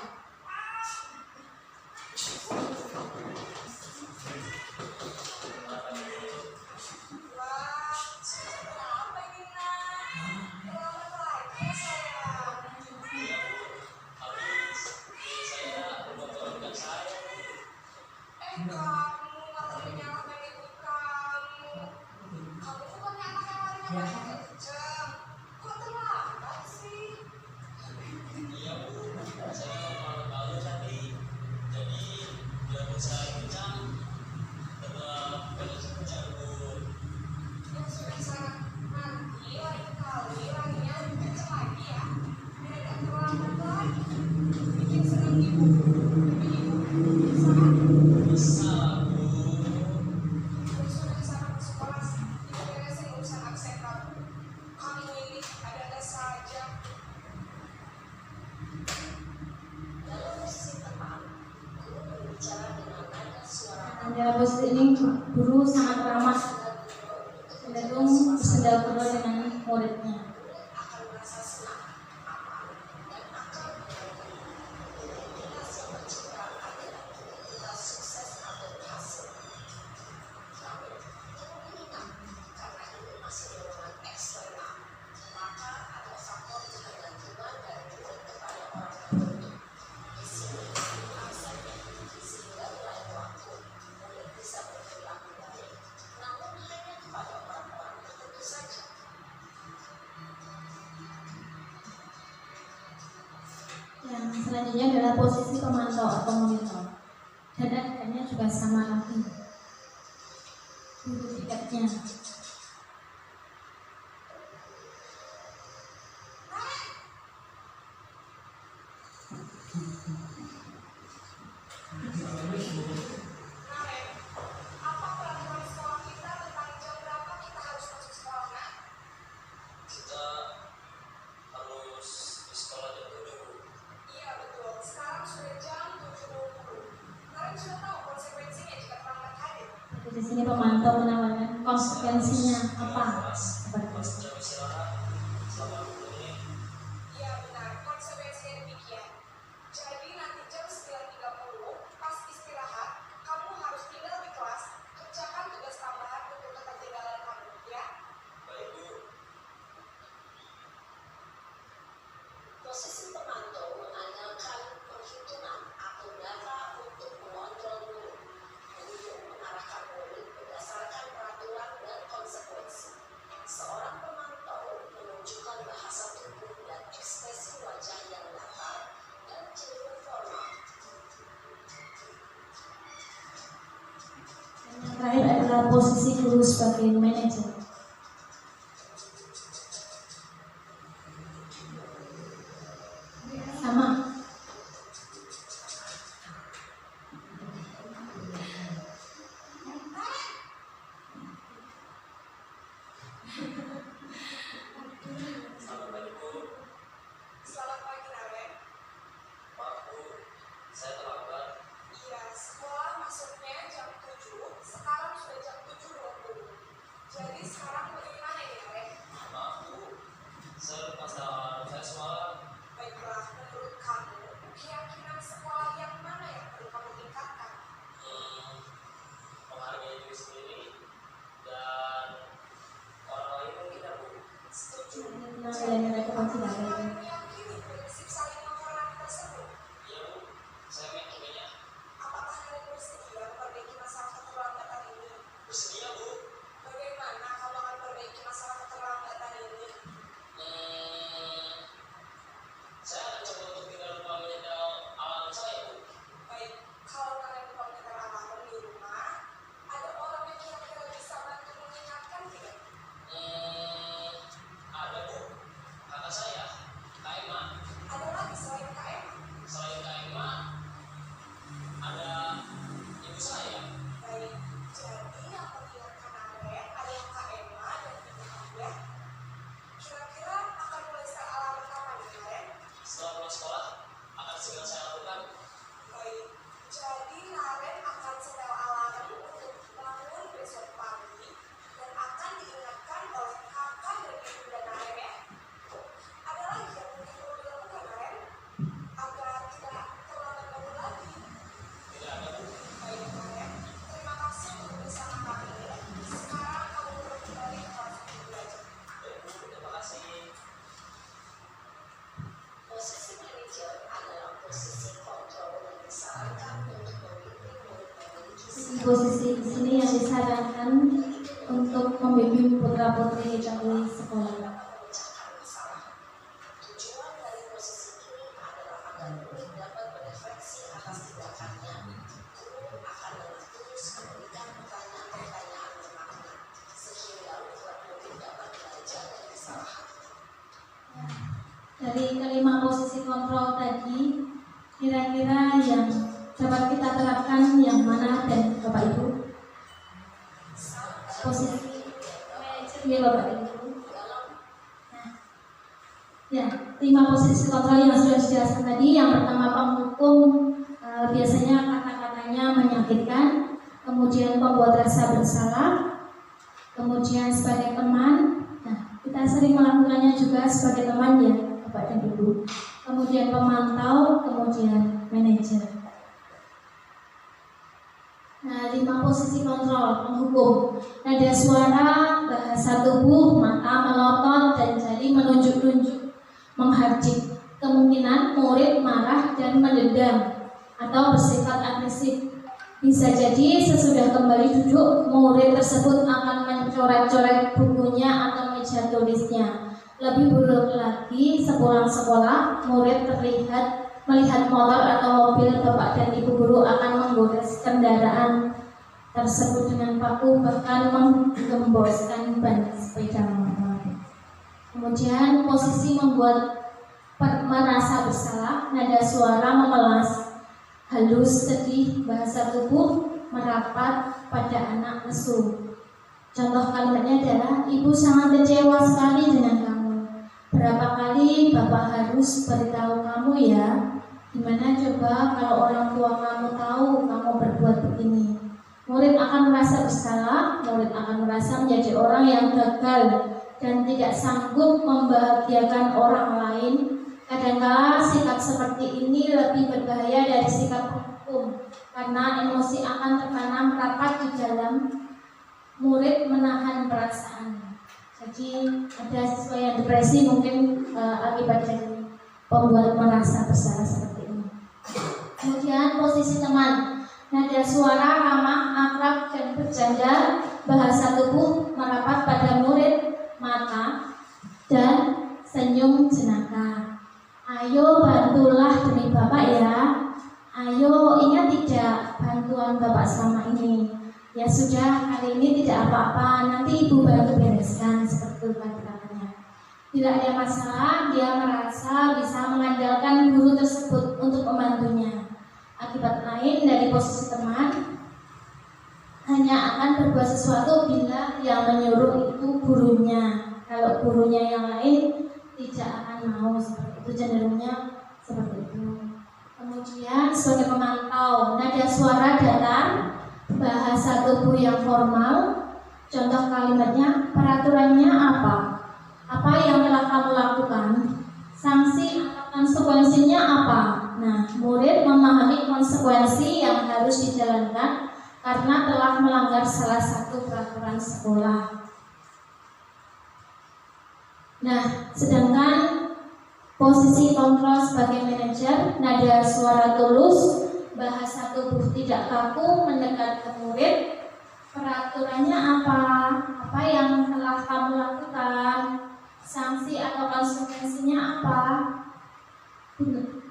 Dalam posisi ini guru sangat ramah, cenderung bersenda guru dengan muridnya. Akan merasa senang, aman, dan akan identitas yang menciptakan adalah identitas sukses atau berhasil. Namun, perlu diingat, karena ini masih dorongan eksternal, maka ada faktor ketergantungan dari murid kepada orang tertentu. Di sini, aksesnya sehingga di lain waktu murid bisa berperilaku baik, namun hanya kepada orang-orang tertentu saja. Yang selanjutnya adalah posisi pemantau atau monitor. Dan adanya juga sama lagi. Guru tingkatnya. Karen, apa peraturan sekolah kita tentang jam berapa kita harus masuk sekolah, Nak? Kita harus di sekolah jam 7, Bu. Iya betul, sekarang sudah jam 7.20. Kalian sudah tahu konsekuensinya jika terlambat hadir? Jadi di sini pemantau menawarkan konsekuensinya apa? Pas jam istirahat selama 20 menit. Iya benar, konsekuensinya demikian. Jadi nanti jam 9.30 pas istirahat, kamu harus tinggal di kelas, kerjakan tugas tambahan untuk ketertinggalan kamu, ya? Baik, Bu. Posisi pemantau mengandalkan perhitungan atau data untuk mengontrol guru, untuk mengarahkan murid berdasarkan peraturan dan konsekuensi. Seorang pemantau menunjukkan bahasa tubuh dan ekspresi wajah yang datar dan cenderung formal. Dan yang terakhir adalah posisi guru sebagai manajer. Sama. Selamat pagi, Bu. Selamat pagi, Naren. Maaf, Bu. Saya terlambat. Iya, sekolah masuknya jam 7, sekarang sudah jam 7.20. Jadi sekarang bagaimana ya, Naren? Maaf, Bu. Saya lupa sama saya semalam. Baiklah, menurut kamu, keyakinan sekolah yang mana yang perlu kamu tingkatkan? Menghargai diri sendiri dan orang lain mungkin ya, Bu. Setuju. Nah, yang mereka Kamu konsiderasi. meyakini prinsip saling menghormati tersebut? Iya, Bu. Saya meyakininya. Apakah kalian bersedia memperbaiki masalah keterlambatan ini? Bersedia, Bu. Bagaimana kamu akan memperbaiki masalah keterlambatan ini? Saya akan coba untuk tidak lupa menyetel alarm saya, Bu. Baik, kalau kalian lupa menyetel alarm di rumah, ada orang yang kira-kira bisa bantu mengingatkan tidak? Ada, Bu. Kata saya, Kak Emma. Ada lagi selain KM? Selain Kak Emma, ada ibu saya. Baik, jadi yang mengingatkan Aren adalah Kak Emma dan Ibu Hadiah. Kira-kira akan mulai setel alarm kapan nih, Aren? Setelah pulang sekolah, akan segera saya lakukan. Baik, jadi Naren akan setel alarm untuk bangun besok pagi dan akan diingatkan oleh kakak dan ibu dan Naren ya. Ada lagi yang mungkin perlu dilakukan Naren agar tidak terlambat bangun lagi. Tidak ada, Bu. Baik Naren, terima kasih untuk bersama kami. Sekarang kamu boleh kembali ke kelas untuk belajar. Baik, Bu. Terima kasih. Posisi manajer adalah posisi kontrol yang disarankan untuk membimbing murid memiliki Posisi di sini yang disarankan untuk membimbing putra-putri di sekolah. memecahkan masalah. Tujuan dari posisi ini adalah agar murid dapat berefleksi atas tindakannya. Guru akan dengan tulus memberikan pertanyaan-pertanyaan bermakna, sehingga murid dapat belajar dari kesalahan. Dari kelima posisi kontrol tadi, kira-kira yang dapat kita terapkan yang mana dan Bapak Ibu? Posisi manajer ya Bapak Ibu. Nah, ya, 5 posisi kontrol yang sudah dijelaskan tadi. Yang pertama penghukum, biasanya kata-katanya menyakitkan, kemudian pembuat rasa bersalah, kemudian sebagai teman. Nah, kita sering melakukannya juga sebagai teman ya Bapak dan Ibu. Kemudian pemantau, kemudian manajer. Nah, 5 posisi kontrol penghukum. Nada suara, bahasa tubuh, mata melotot, dan jari menunjuk-nunjuk, menghardik. Kemungkinan murid marah dan mendendam atau bersifat agresif. Bisa jadi sesudah kembali duduk, murid tersebut akan mencoret-coret bukunya atau meja tulisnya. Lebih buruk lagi, sepulang sekolah, murid terlihat melihat motor atau mobil bapak dan ibu guru akan menggores kendaraan tersebut dengan paku, bahkan menggemboskan ban sepeda motor. Kemudian posisi membuat merasa bersalah, nada suara memelas, halus, sedih, bahasa tubuh merapat pada anak lesu. Contoh kalimatnya adalah, ibu sangat kecewa sekali dengan kamu. Berapa kali bapak harus beritahu kamu ya? Gimana coba kalau orang tua kamu tahu kamu berbuat begini? Murid akan merasa bersalah, murid akan merasa menjadi orang yang gagal dan tidak sanggup membahagiakan orang lain. Kadang-kala sikap seperti ini lebih berbahaya dari sikap hukum, karena emosi akan tertanam rapat di dalam murid menahan perasaan. Jadi ada siswa yang depresi mungkin akibat dari pembuat merasa bersalah seperti ini. Kemudian posisi teman, nada suara ramah, akrab dan bercanda, bahasa tubuh merapat pada murid, mata dan senyum jenaka. Ayo bantulah demi bapak ya. Ayo, ingat tidak bantuan bapak selama ini? Ya sudah, kali ini tidak apa-apa, nanti ibu bantu bereskan, seperti itu kata-katanya. Tidak ada masalah, dia merasa bisa mengandalkan guru tersebut untuk membantunya. Akibat lain dari posisi teman, hanya akan berbuat sesuatu bila yang menyuruh itu gurunya. Kalau gurunya yang lain tidak akan mau, seperti itu, cenderungnya seperti itu. Kemudian sebagai pemantau, nada suara datar, bahasa tubuh yang formal. Contoh kalimatnya, peraturannya apa? Apa yang telah kamu lakukan? Sanksi atau konsekuensinya apa? Nah, murid memahami konsekuensi yang harus dijalankan karena telah melanggar salah satu peraturan sekolah. Nah, sedangkan posisi kontrol sebagai manajer, nada suara tulus, bahasa tubuh tidak kaku, mendekat ke murid. Peraturannya apa? Apa yang telah kamu lakukan? Sanksi atau konsekuensinya apa?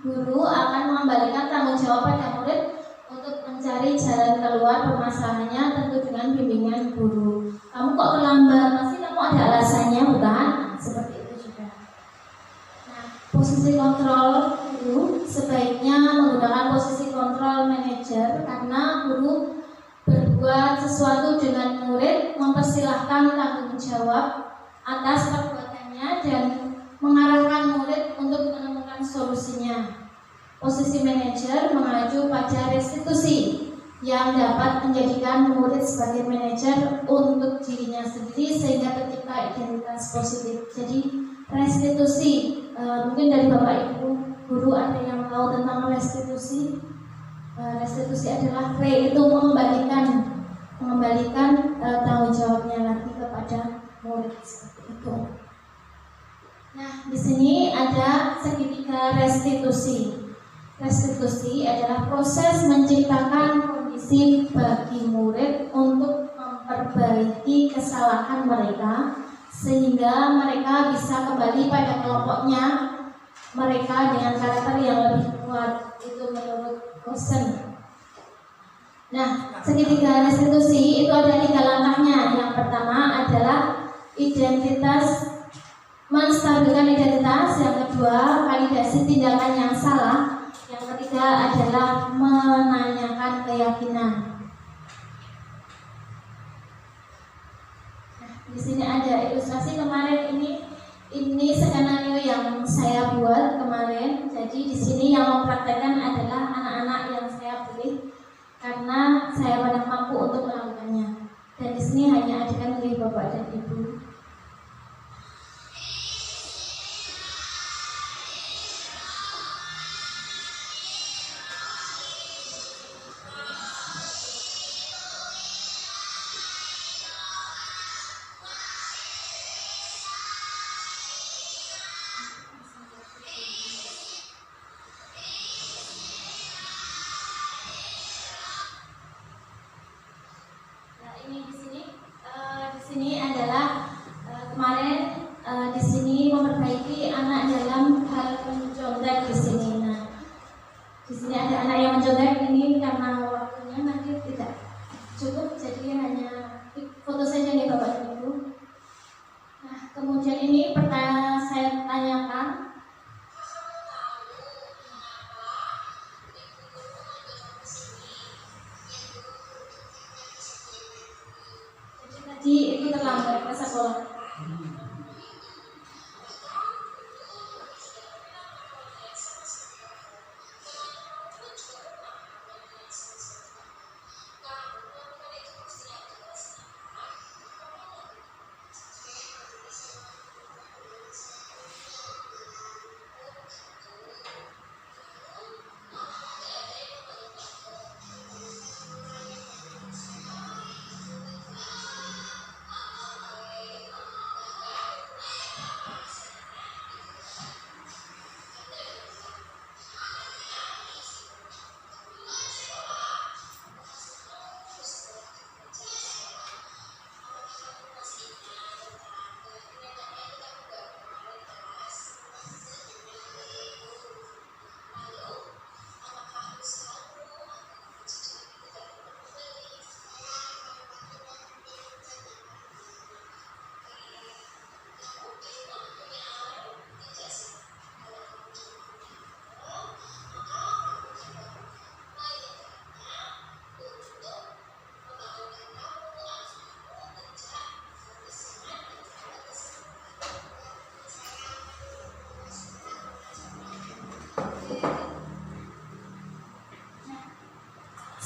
Guru akan mengembalikan tanggung jawab pada murid untuk mencari jalan keluar permasalahannya, tentu dengan bimbingan guru. Kamu kok terlambat? Pasti kamu ada alasannya, bukan? Seperti itu juga. Nah, posisi kontrol guru sebaiknya menggunakan posisi kontrol manajer, karena guru berbuat sesuatu dengan murid, mempersilahkan tanggung jawab atas perbuatannya dan mengarahkan murid untuk menemukan solusinya. Posisi manajer mengacu pada restitusi yang dapat menjadikan murid sebagai manajer untuk dirinya sendiri sehingga ketika identitas positif. Jadi restitusi, mungkin dari Bapak Ibu guru ada yang tahu tentang restitusi? Restitusi adalah itu mengembalikan tanggung jawabnya lagi kepada murid, seperti itu. Nah, di sini ada segitiga restitusi. Restitusi adalah proses menciptakan kondisi bagi murid untuk memperbaiki kesalahan mereka sehingga mereka bisa kembali pada kelompoknya mereka dengan karakter yang lebih kuat. Itu menurut Rosen. Nah, segitiga restitusi itu ada 3 langkahnya. Yang pertama adalah identitas, menstabilkan identitas. Yang kedua, validasi tindakan yang salah. Yang ketiga adalah menanyakan keyakinan. Nah, di sini ada ilustrasi kemarin ini skenario yang saya buat kemarin. Jadi di sini yang mempraktekkan adalah anak-anak yang saya pilih karena saya pada mampu untuk melakukannya. Dan di sini hanya adegan dari Bapak dan Ibu. Di sini adalah kemarin di sini memperbaiki anak dalam hal mencontek di sini. Nah, di sini ada anak yang mencontek ini karena waktunya nanti tidak cukup, jadi hanya foto saja nih Bapak dan Ibu. Nah, kemudian ini pertanyaan saya tanyakan, Jadi itu terlambat ke sekolah.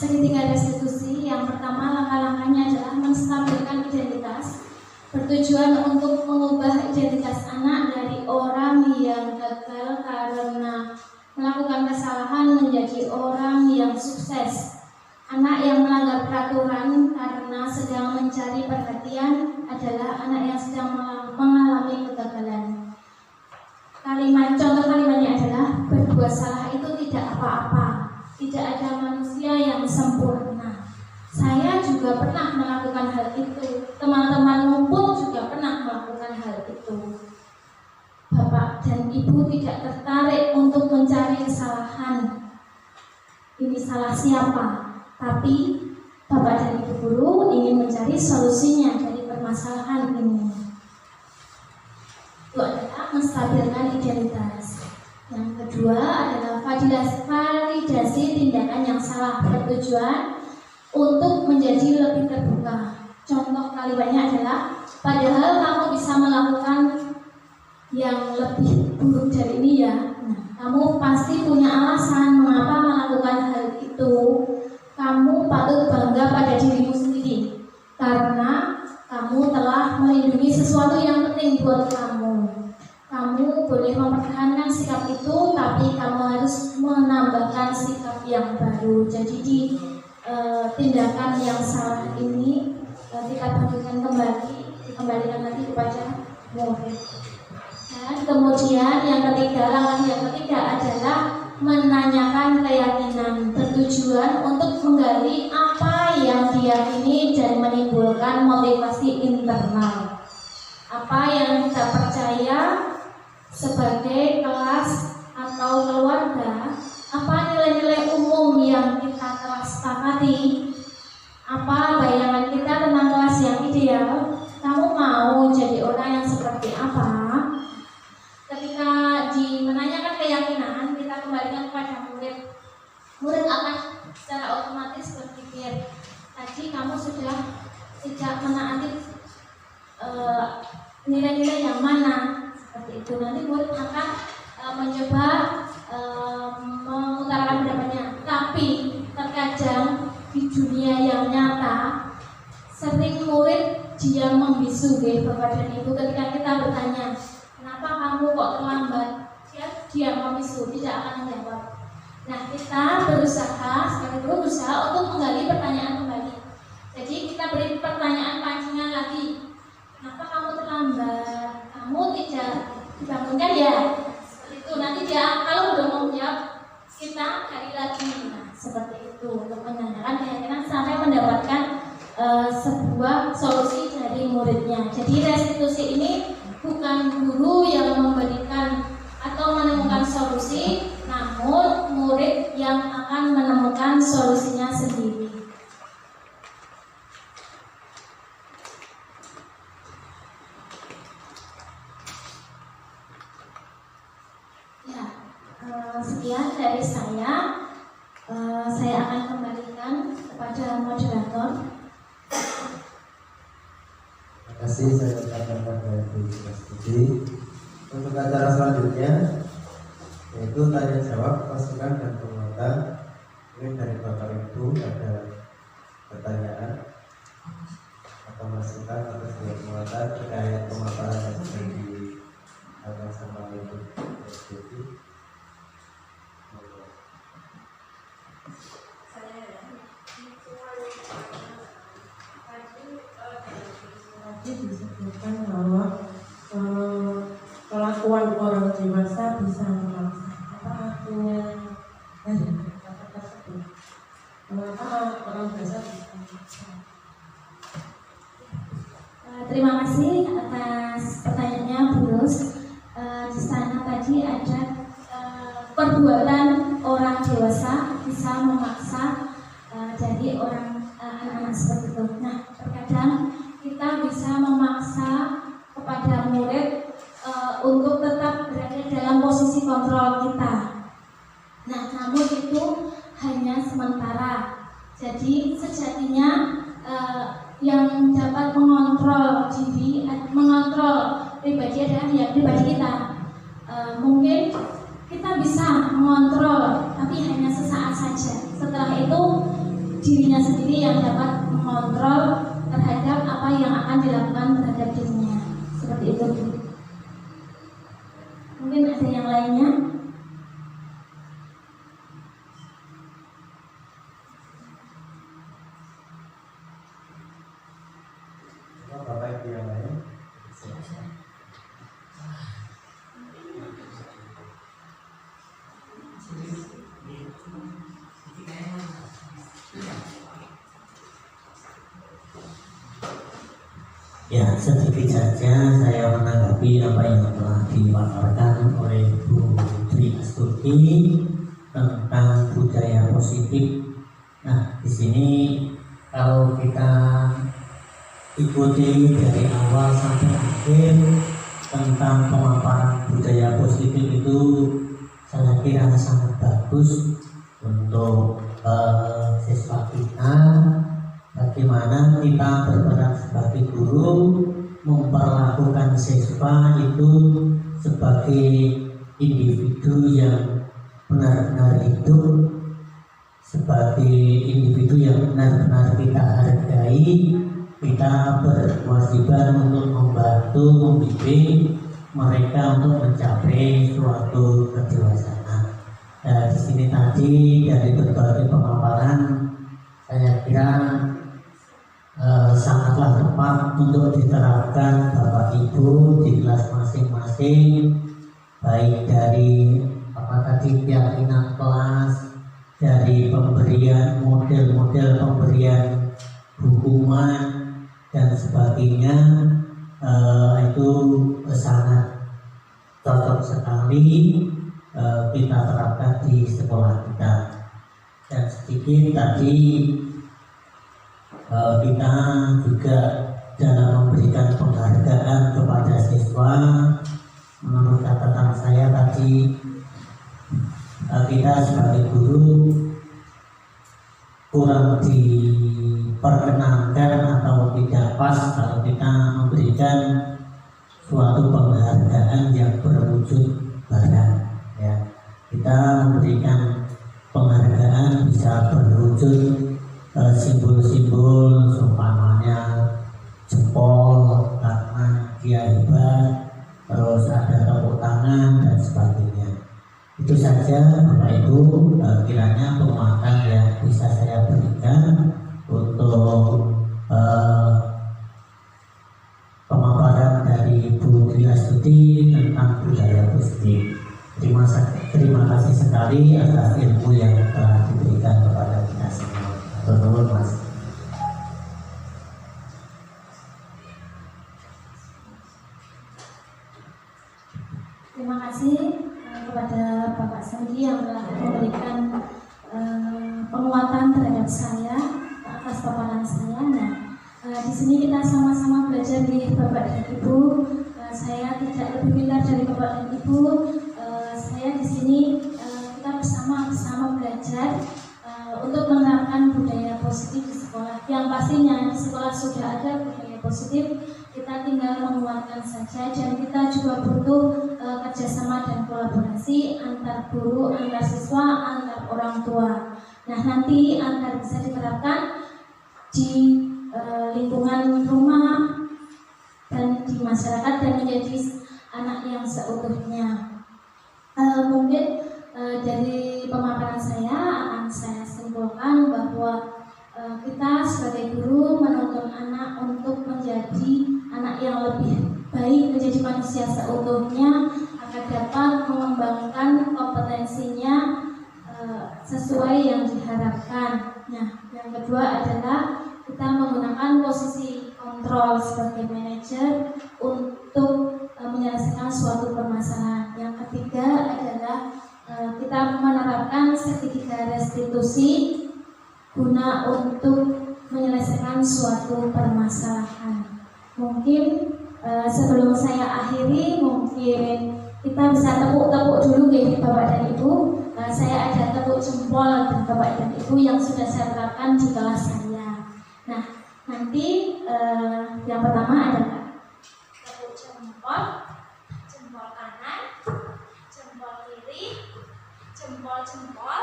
Segitiga restitusi, yang pertama langkah-langkahnya adalah menstabilkan identitas, bertujuan untuk mengubah identitas anak dari orang yang gagal karena melakukan kesalahan menjadi orang yang sukses. Anak yang melanggar peraturan karena sedang mencari perhatian adalah anak yang sedang mengalami kegagalan. Contoh kalimatnya adalah berbuat salah itu tidak apa-apa. Tidak ada manusia yang sempurna. Saya juga pernah melakukan hal itu. Teman-temanmu pun juga pernah melakukan hal itu. Bapak dan Ibu tidak tertarik untuk mencari kesalahan. Ini salah siapa? Tapi Bapak dan Ibu guru ingin mencari solusinya dari permasalahan ini. Itu adalah menstabilkan identitas. Yang kedua adalah validasi tindakan yang salah, bertujuan untuk menjadi lebih terbuka. Contoh kalimatnya adalah, padahal kamu bisa melakukan yang lebih buruk dari ini ya. Kamu pasti punya alasan mengapa melakukan hal itu. Kamu patut bangga pada dirimu sendiri karena kamu telah melindungi sesuatu yang penting buat kamu. Kamu boleh mempertahankan sikap itu, tapi kamu harus menambahkan sikap yang baru. Jadi di tindakan yang salah ini kita dikembalikan lagi kepada murid. Dan kemudian langkah yang ketiga adalah menanyakan keyakinan, bertujuan untuk menggali apa yang diyakini dan menimbulkan motivasi internal. Apa yang kita percaya sebagai kelas atau keluarga, apa nilai-nilai umum yang kita telah sepakati, apa bayangan kita tentang kelas yang ideal, kamu mau jadi orang yang seperti apa. Ketika menanyakan keyakinan, kita kembalikan kepada murid. Murid akan secara otomatis berpikir, tadi kamu sudah tidak menaati nilai-nilai yang mana. Seperti itu, nanti murid akan mencoba mengutarakan pendapatnya. Tapi terkadang di dunia yang nyata sering murid diam membisu Bapak dan Ibu ketika kita bertanya, kenapa kamu kok terlambat? Dia diam membisu, tidak akan menjawab. Nah, kita berusaha untuk menggali pertanyaan kembali. Jadi kita beri pertanyaan pancingan lagi. Kenapa kamu terlambat? Kamu tidak dibangunkan ya? Seperti itu. Nanti dia kalau belum mau menjawab, kita cari lagi. Nah, seperti itu untuk menanyakan keyakinan sampai mendapatkan sebuah solusi dari muridnya. Jadi restitusi ini bukan guru yang memberikan atau menemukan solusi, namun murid yang akan menemukan solusinya sendiri. Ya, sekian dari saya. Saya akan kembalikan kepada moderator. kasih saya ucapkan pada Ibu Prastuti. Untuk acara selanjutnya yaitu tanya jawab masukan dan penguatan. Mungkin dari Bapak Ibu ada pertanyaan atau masukan atau sebuah penguatan terkait pemaparan yang sudah dilakukan sama Ibu Prastuti. Tadi disebutkan bahwa kelakuan orang dewasa bisa memaksa. Apa artinya dari kata tersebut? Mengapa orang dewasa bisa memaksa? Terima kasih atas pertanyaannya, Bu Ros. Di sana tadi ada perbuatan orang dewasa bisa memaksa dari anak-anak seperti itu. Nah, terkadang kita bisa memaksa kepada murid untuk tetap berada dalam posisi kontrol kita. Nah, namun itu hanya sementara. Jadi sejatinya yang dapat mengontrol diri, mengontrol pribadi adalah ya pribadi kita. Mungkin kita bisa mengontrol, tapi hanya sesaat saja. Setelah itu dirinya sendiri yang dapat mengontrol terhadap apa yang akan dilakukan terhadap dirinya. Seperti itu. Mungkin ada yang lainnya. Bapak Ibu yang lain. Ya, sedikit saja saya menanggapi apa yang telah dipaparkan oleh Bu Tri Astuti tentang budaya positif. Nah, di sini kalau kita ikuti dari awal sampai akhir tentang pemaparan budaya positif itu, saya kira sangat bagus untuk siswa kita. Bagaimana kita berperan sebagai guru memperlakukan siswa itu sebagai individu yang benar-benar hidup, sebagai individu yang benar-benar kita hargai. Kita berkewajiban untuk membantu, membimbing mereka untuk mencapai suatu kedewasaan. Di sini tadi dari berbagai pemaparan, saya kira sangatlah tepat untuk diterapkan Bapak Ibu di kelas masing-masing, baik dari keyakinan kelas, dari pemberian model-model pemberian hukuman dan sebagainya, itu sangat cocok sekali kita terapkan di sekolah kita. Dan sedikit tadi kita juga dalam memberikan penghargaan kepada siswa, menurut catatan saya tadi kita sebagai guru kurang diperkenankan atau tidak pas kalau kita memberikan suatu penghargaan yang berwujud barang, ya. Kita memberikan penghargaan bisa berwujud simbol-simbol, seumpamanya jempol karena dia hebat, terus ada tepuk tangan dan sebagainya. Itu saja Bapak Ibu, kiranya penguatan yang bisa saya berikan untuk pemaparan dari Bu Tri Astuti tentang budaya positif. Terima kasih sekali atas ilmu yang telah diberikan kepada kita semua. Terima kasih. Terima kasih kepada Bapak Sandi yang telah memberikan penguatan terhadap saya atas paparan saya. Nah, di sini kita sama-sama belajar di Bapak dan Ibu. Saya tidak lebih pintar dari Bapak dan Ibu. Saya di sini kita bersama-sama belajar untuk menerapkan budaya positif di sekolah. Yang pastinya di sekolah sudah ada budaya positif, kita tinggal menguatkan saja, dan kita juga butuh kerjasama dan kolaborasi antar guru, antar siswa, antar orang tua. Nah, nanti agar bisa diterapkan di lingkungan rumah dan di masyarakat dan menjadi anak yang seutuhnya. Mungkin dari pemaparan saya akan saya simpulkan bahwa kita sebagai guru menuntun anak untuk menjadi anak yang lebih baik, menjadi manusia seutuhnya agar dapat mengembangkan kompetensinya sesuai yang diharapkan. Nah, yang kedua adalah kita menggunakan posisi kontrol sebagai manajer untuk menyelesaikan suatu permasalahan. Yang ketiga adalah kita menerapkan segitiga restitusi guna untuk menyelesaikan suatu permasalahan. Mungkin sebelum saya akhiri, mungkin kita bisa tepuk-tepuk dulu ya Bapak dan Ibu. Saya ada tepuk jempol dan Bapak dan Ibu yang sudah saya terapkan di kelas saya. Nah, nanti yang pertama adalah tepuk jempol, jempol kanan, jempol kiri, jempol-jempol,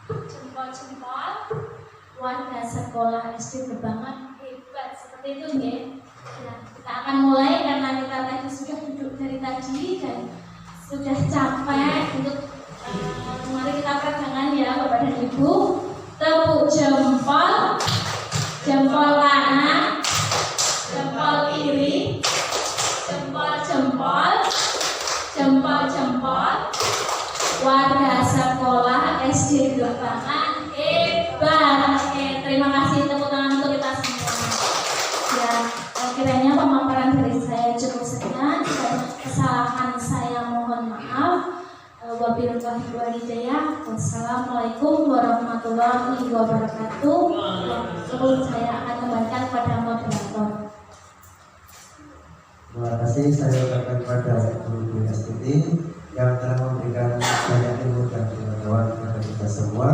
jempol-jempol. Warga sekolah SD Gebangan hebat seperti itu nggih. Nah, kita akan mulai karena kita tadi sudah duduk dari tadi dan sudah capek untuk mari kita pegangan ya Bapak dan Ibu. Tepuk jempol, jempol kanan, jempol kiri, jempol-jempol, jempol-jempol. Warga sekolah SD Gebangan hebat. Oke, terima kasih, tepuk tangan untuk kita semua. Ya, kiranya pemaparan dari saya cukup sekian. Jika kesalahan saya mohon maaf. Wabillahi walhidayah. Wassalamualaikum warahmatullahi wabarakatuh. Waktu saya akan kembalikan kepada moderator. Terima kasih saya ucapkan kepada guru STT yang telah memberikan banyak ilmu dan pengetahuan kepada kita semua.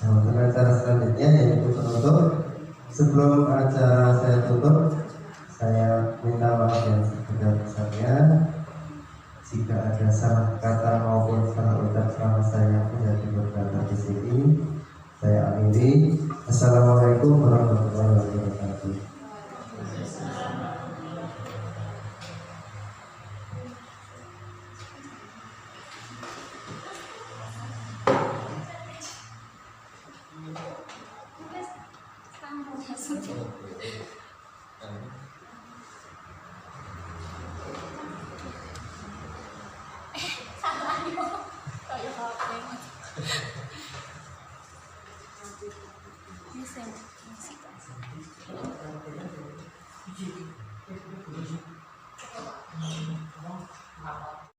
Nah, untuk acara selanjutnya yaitu penutup. Sebelum acara saya tutup, saya minta maaf yang sebesar-besarnya jika ada salah kata maupun salah ucap selama saya menjadi moderator di sini. Saya akhiri. Assalamualaikum warahmatullahi wabarakatuh. Ini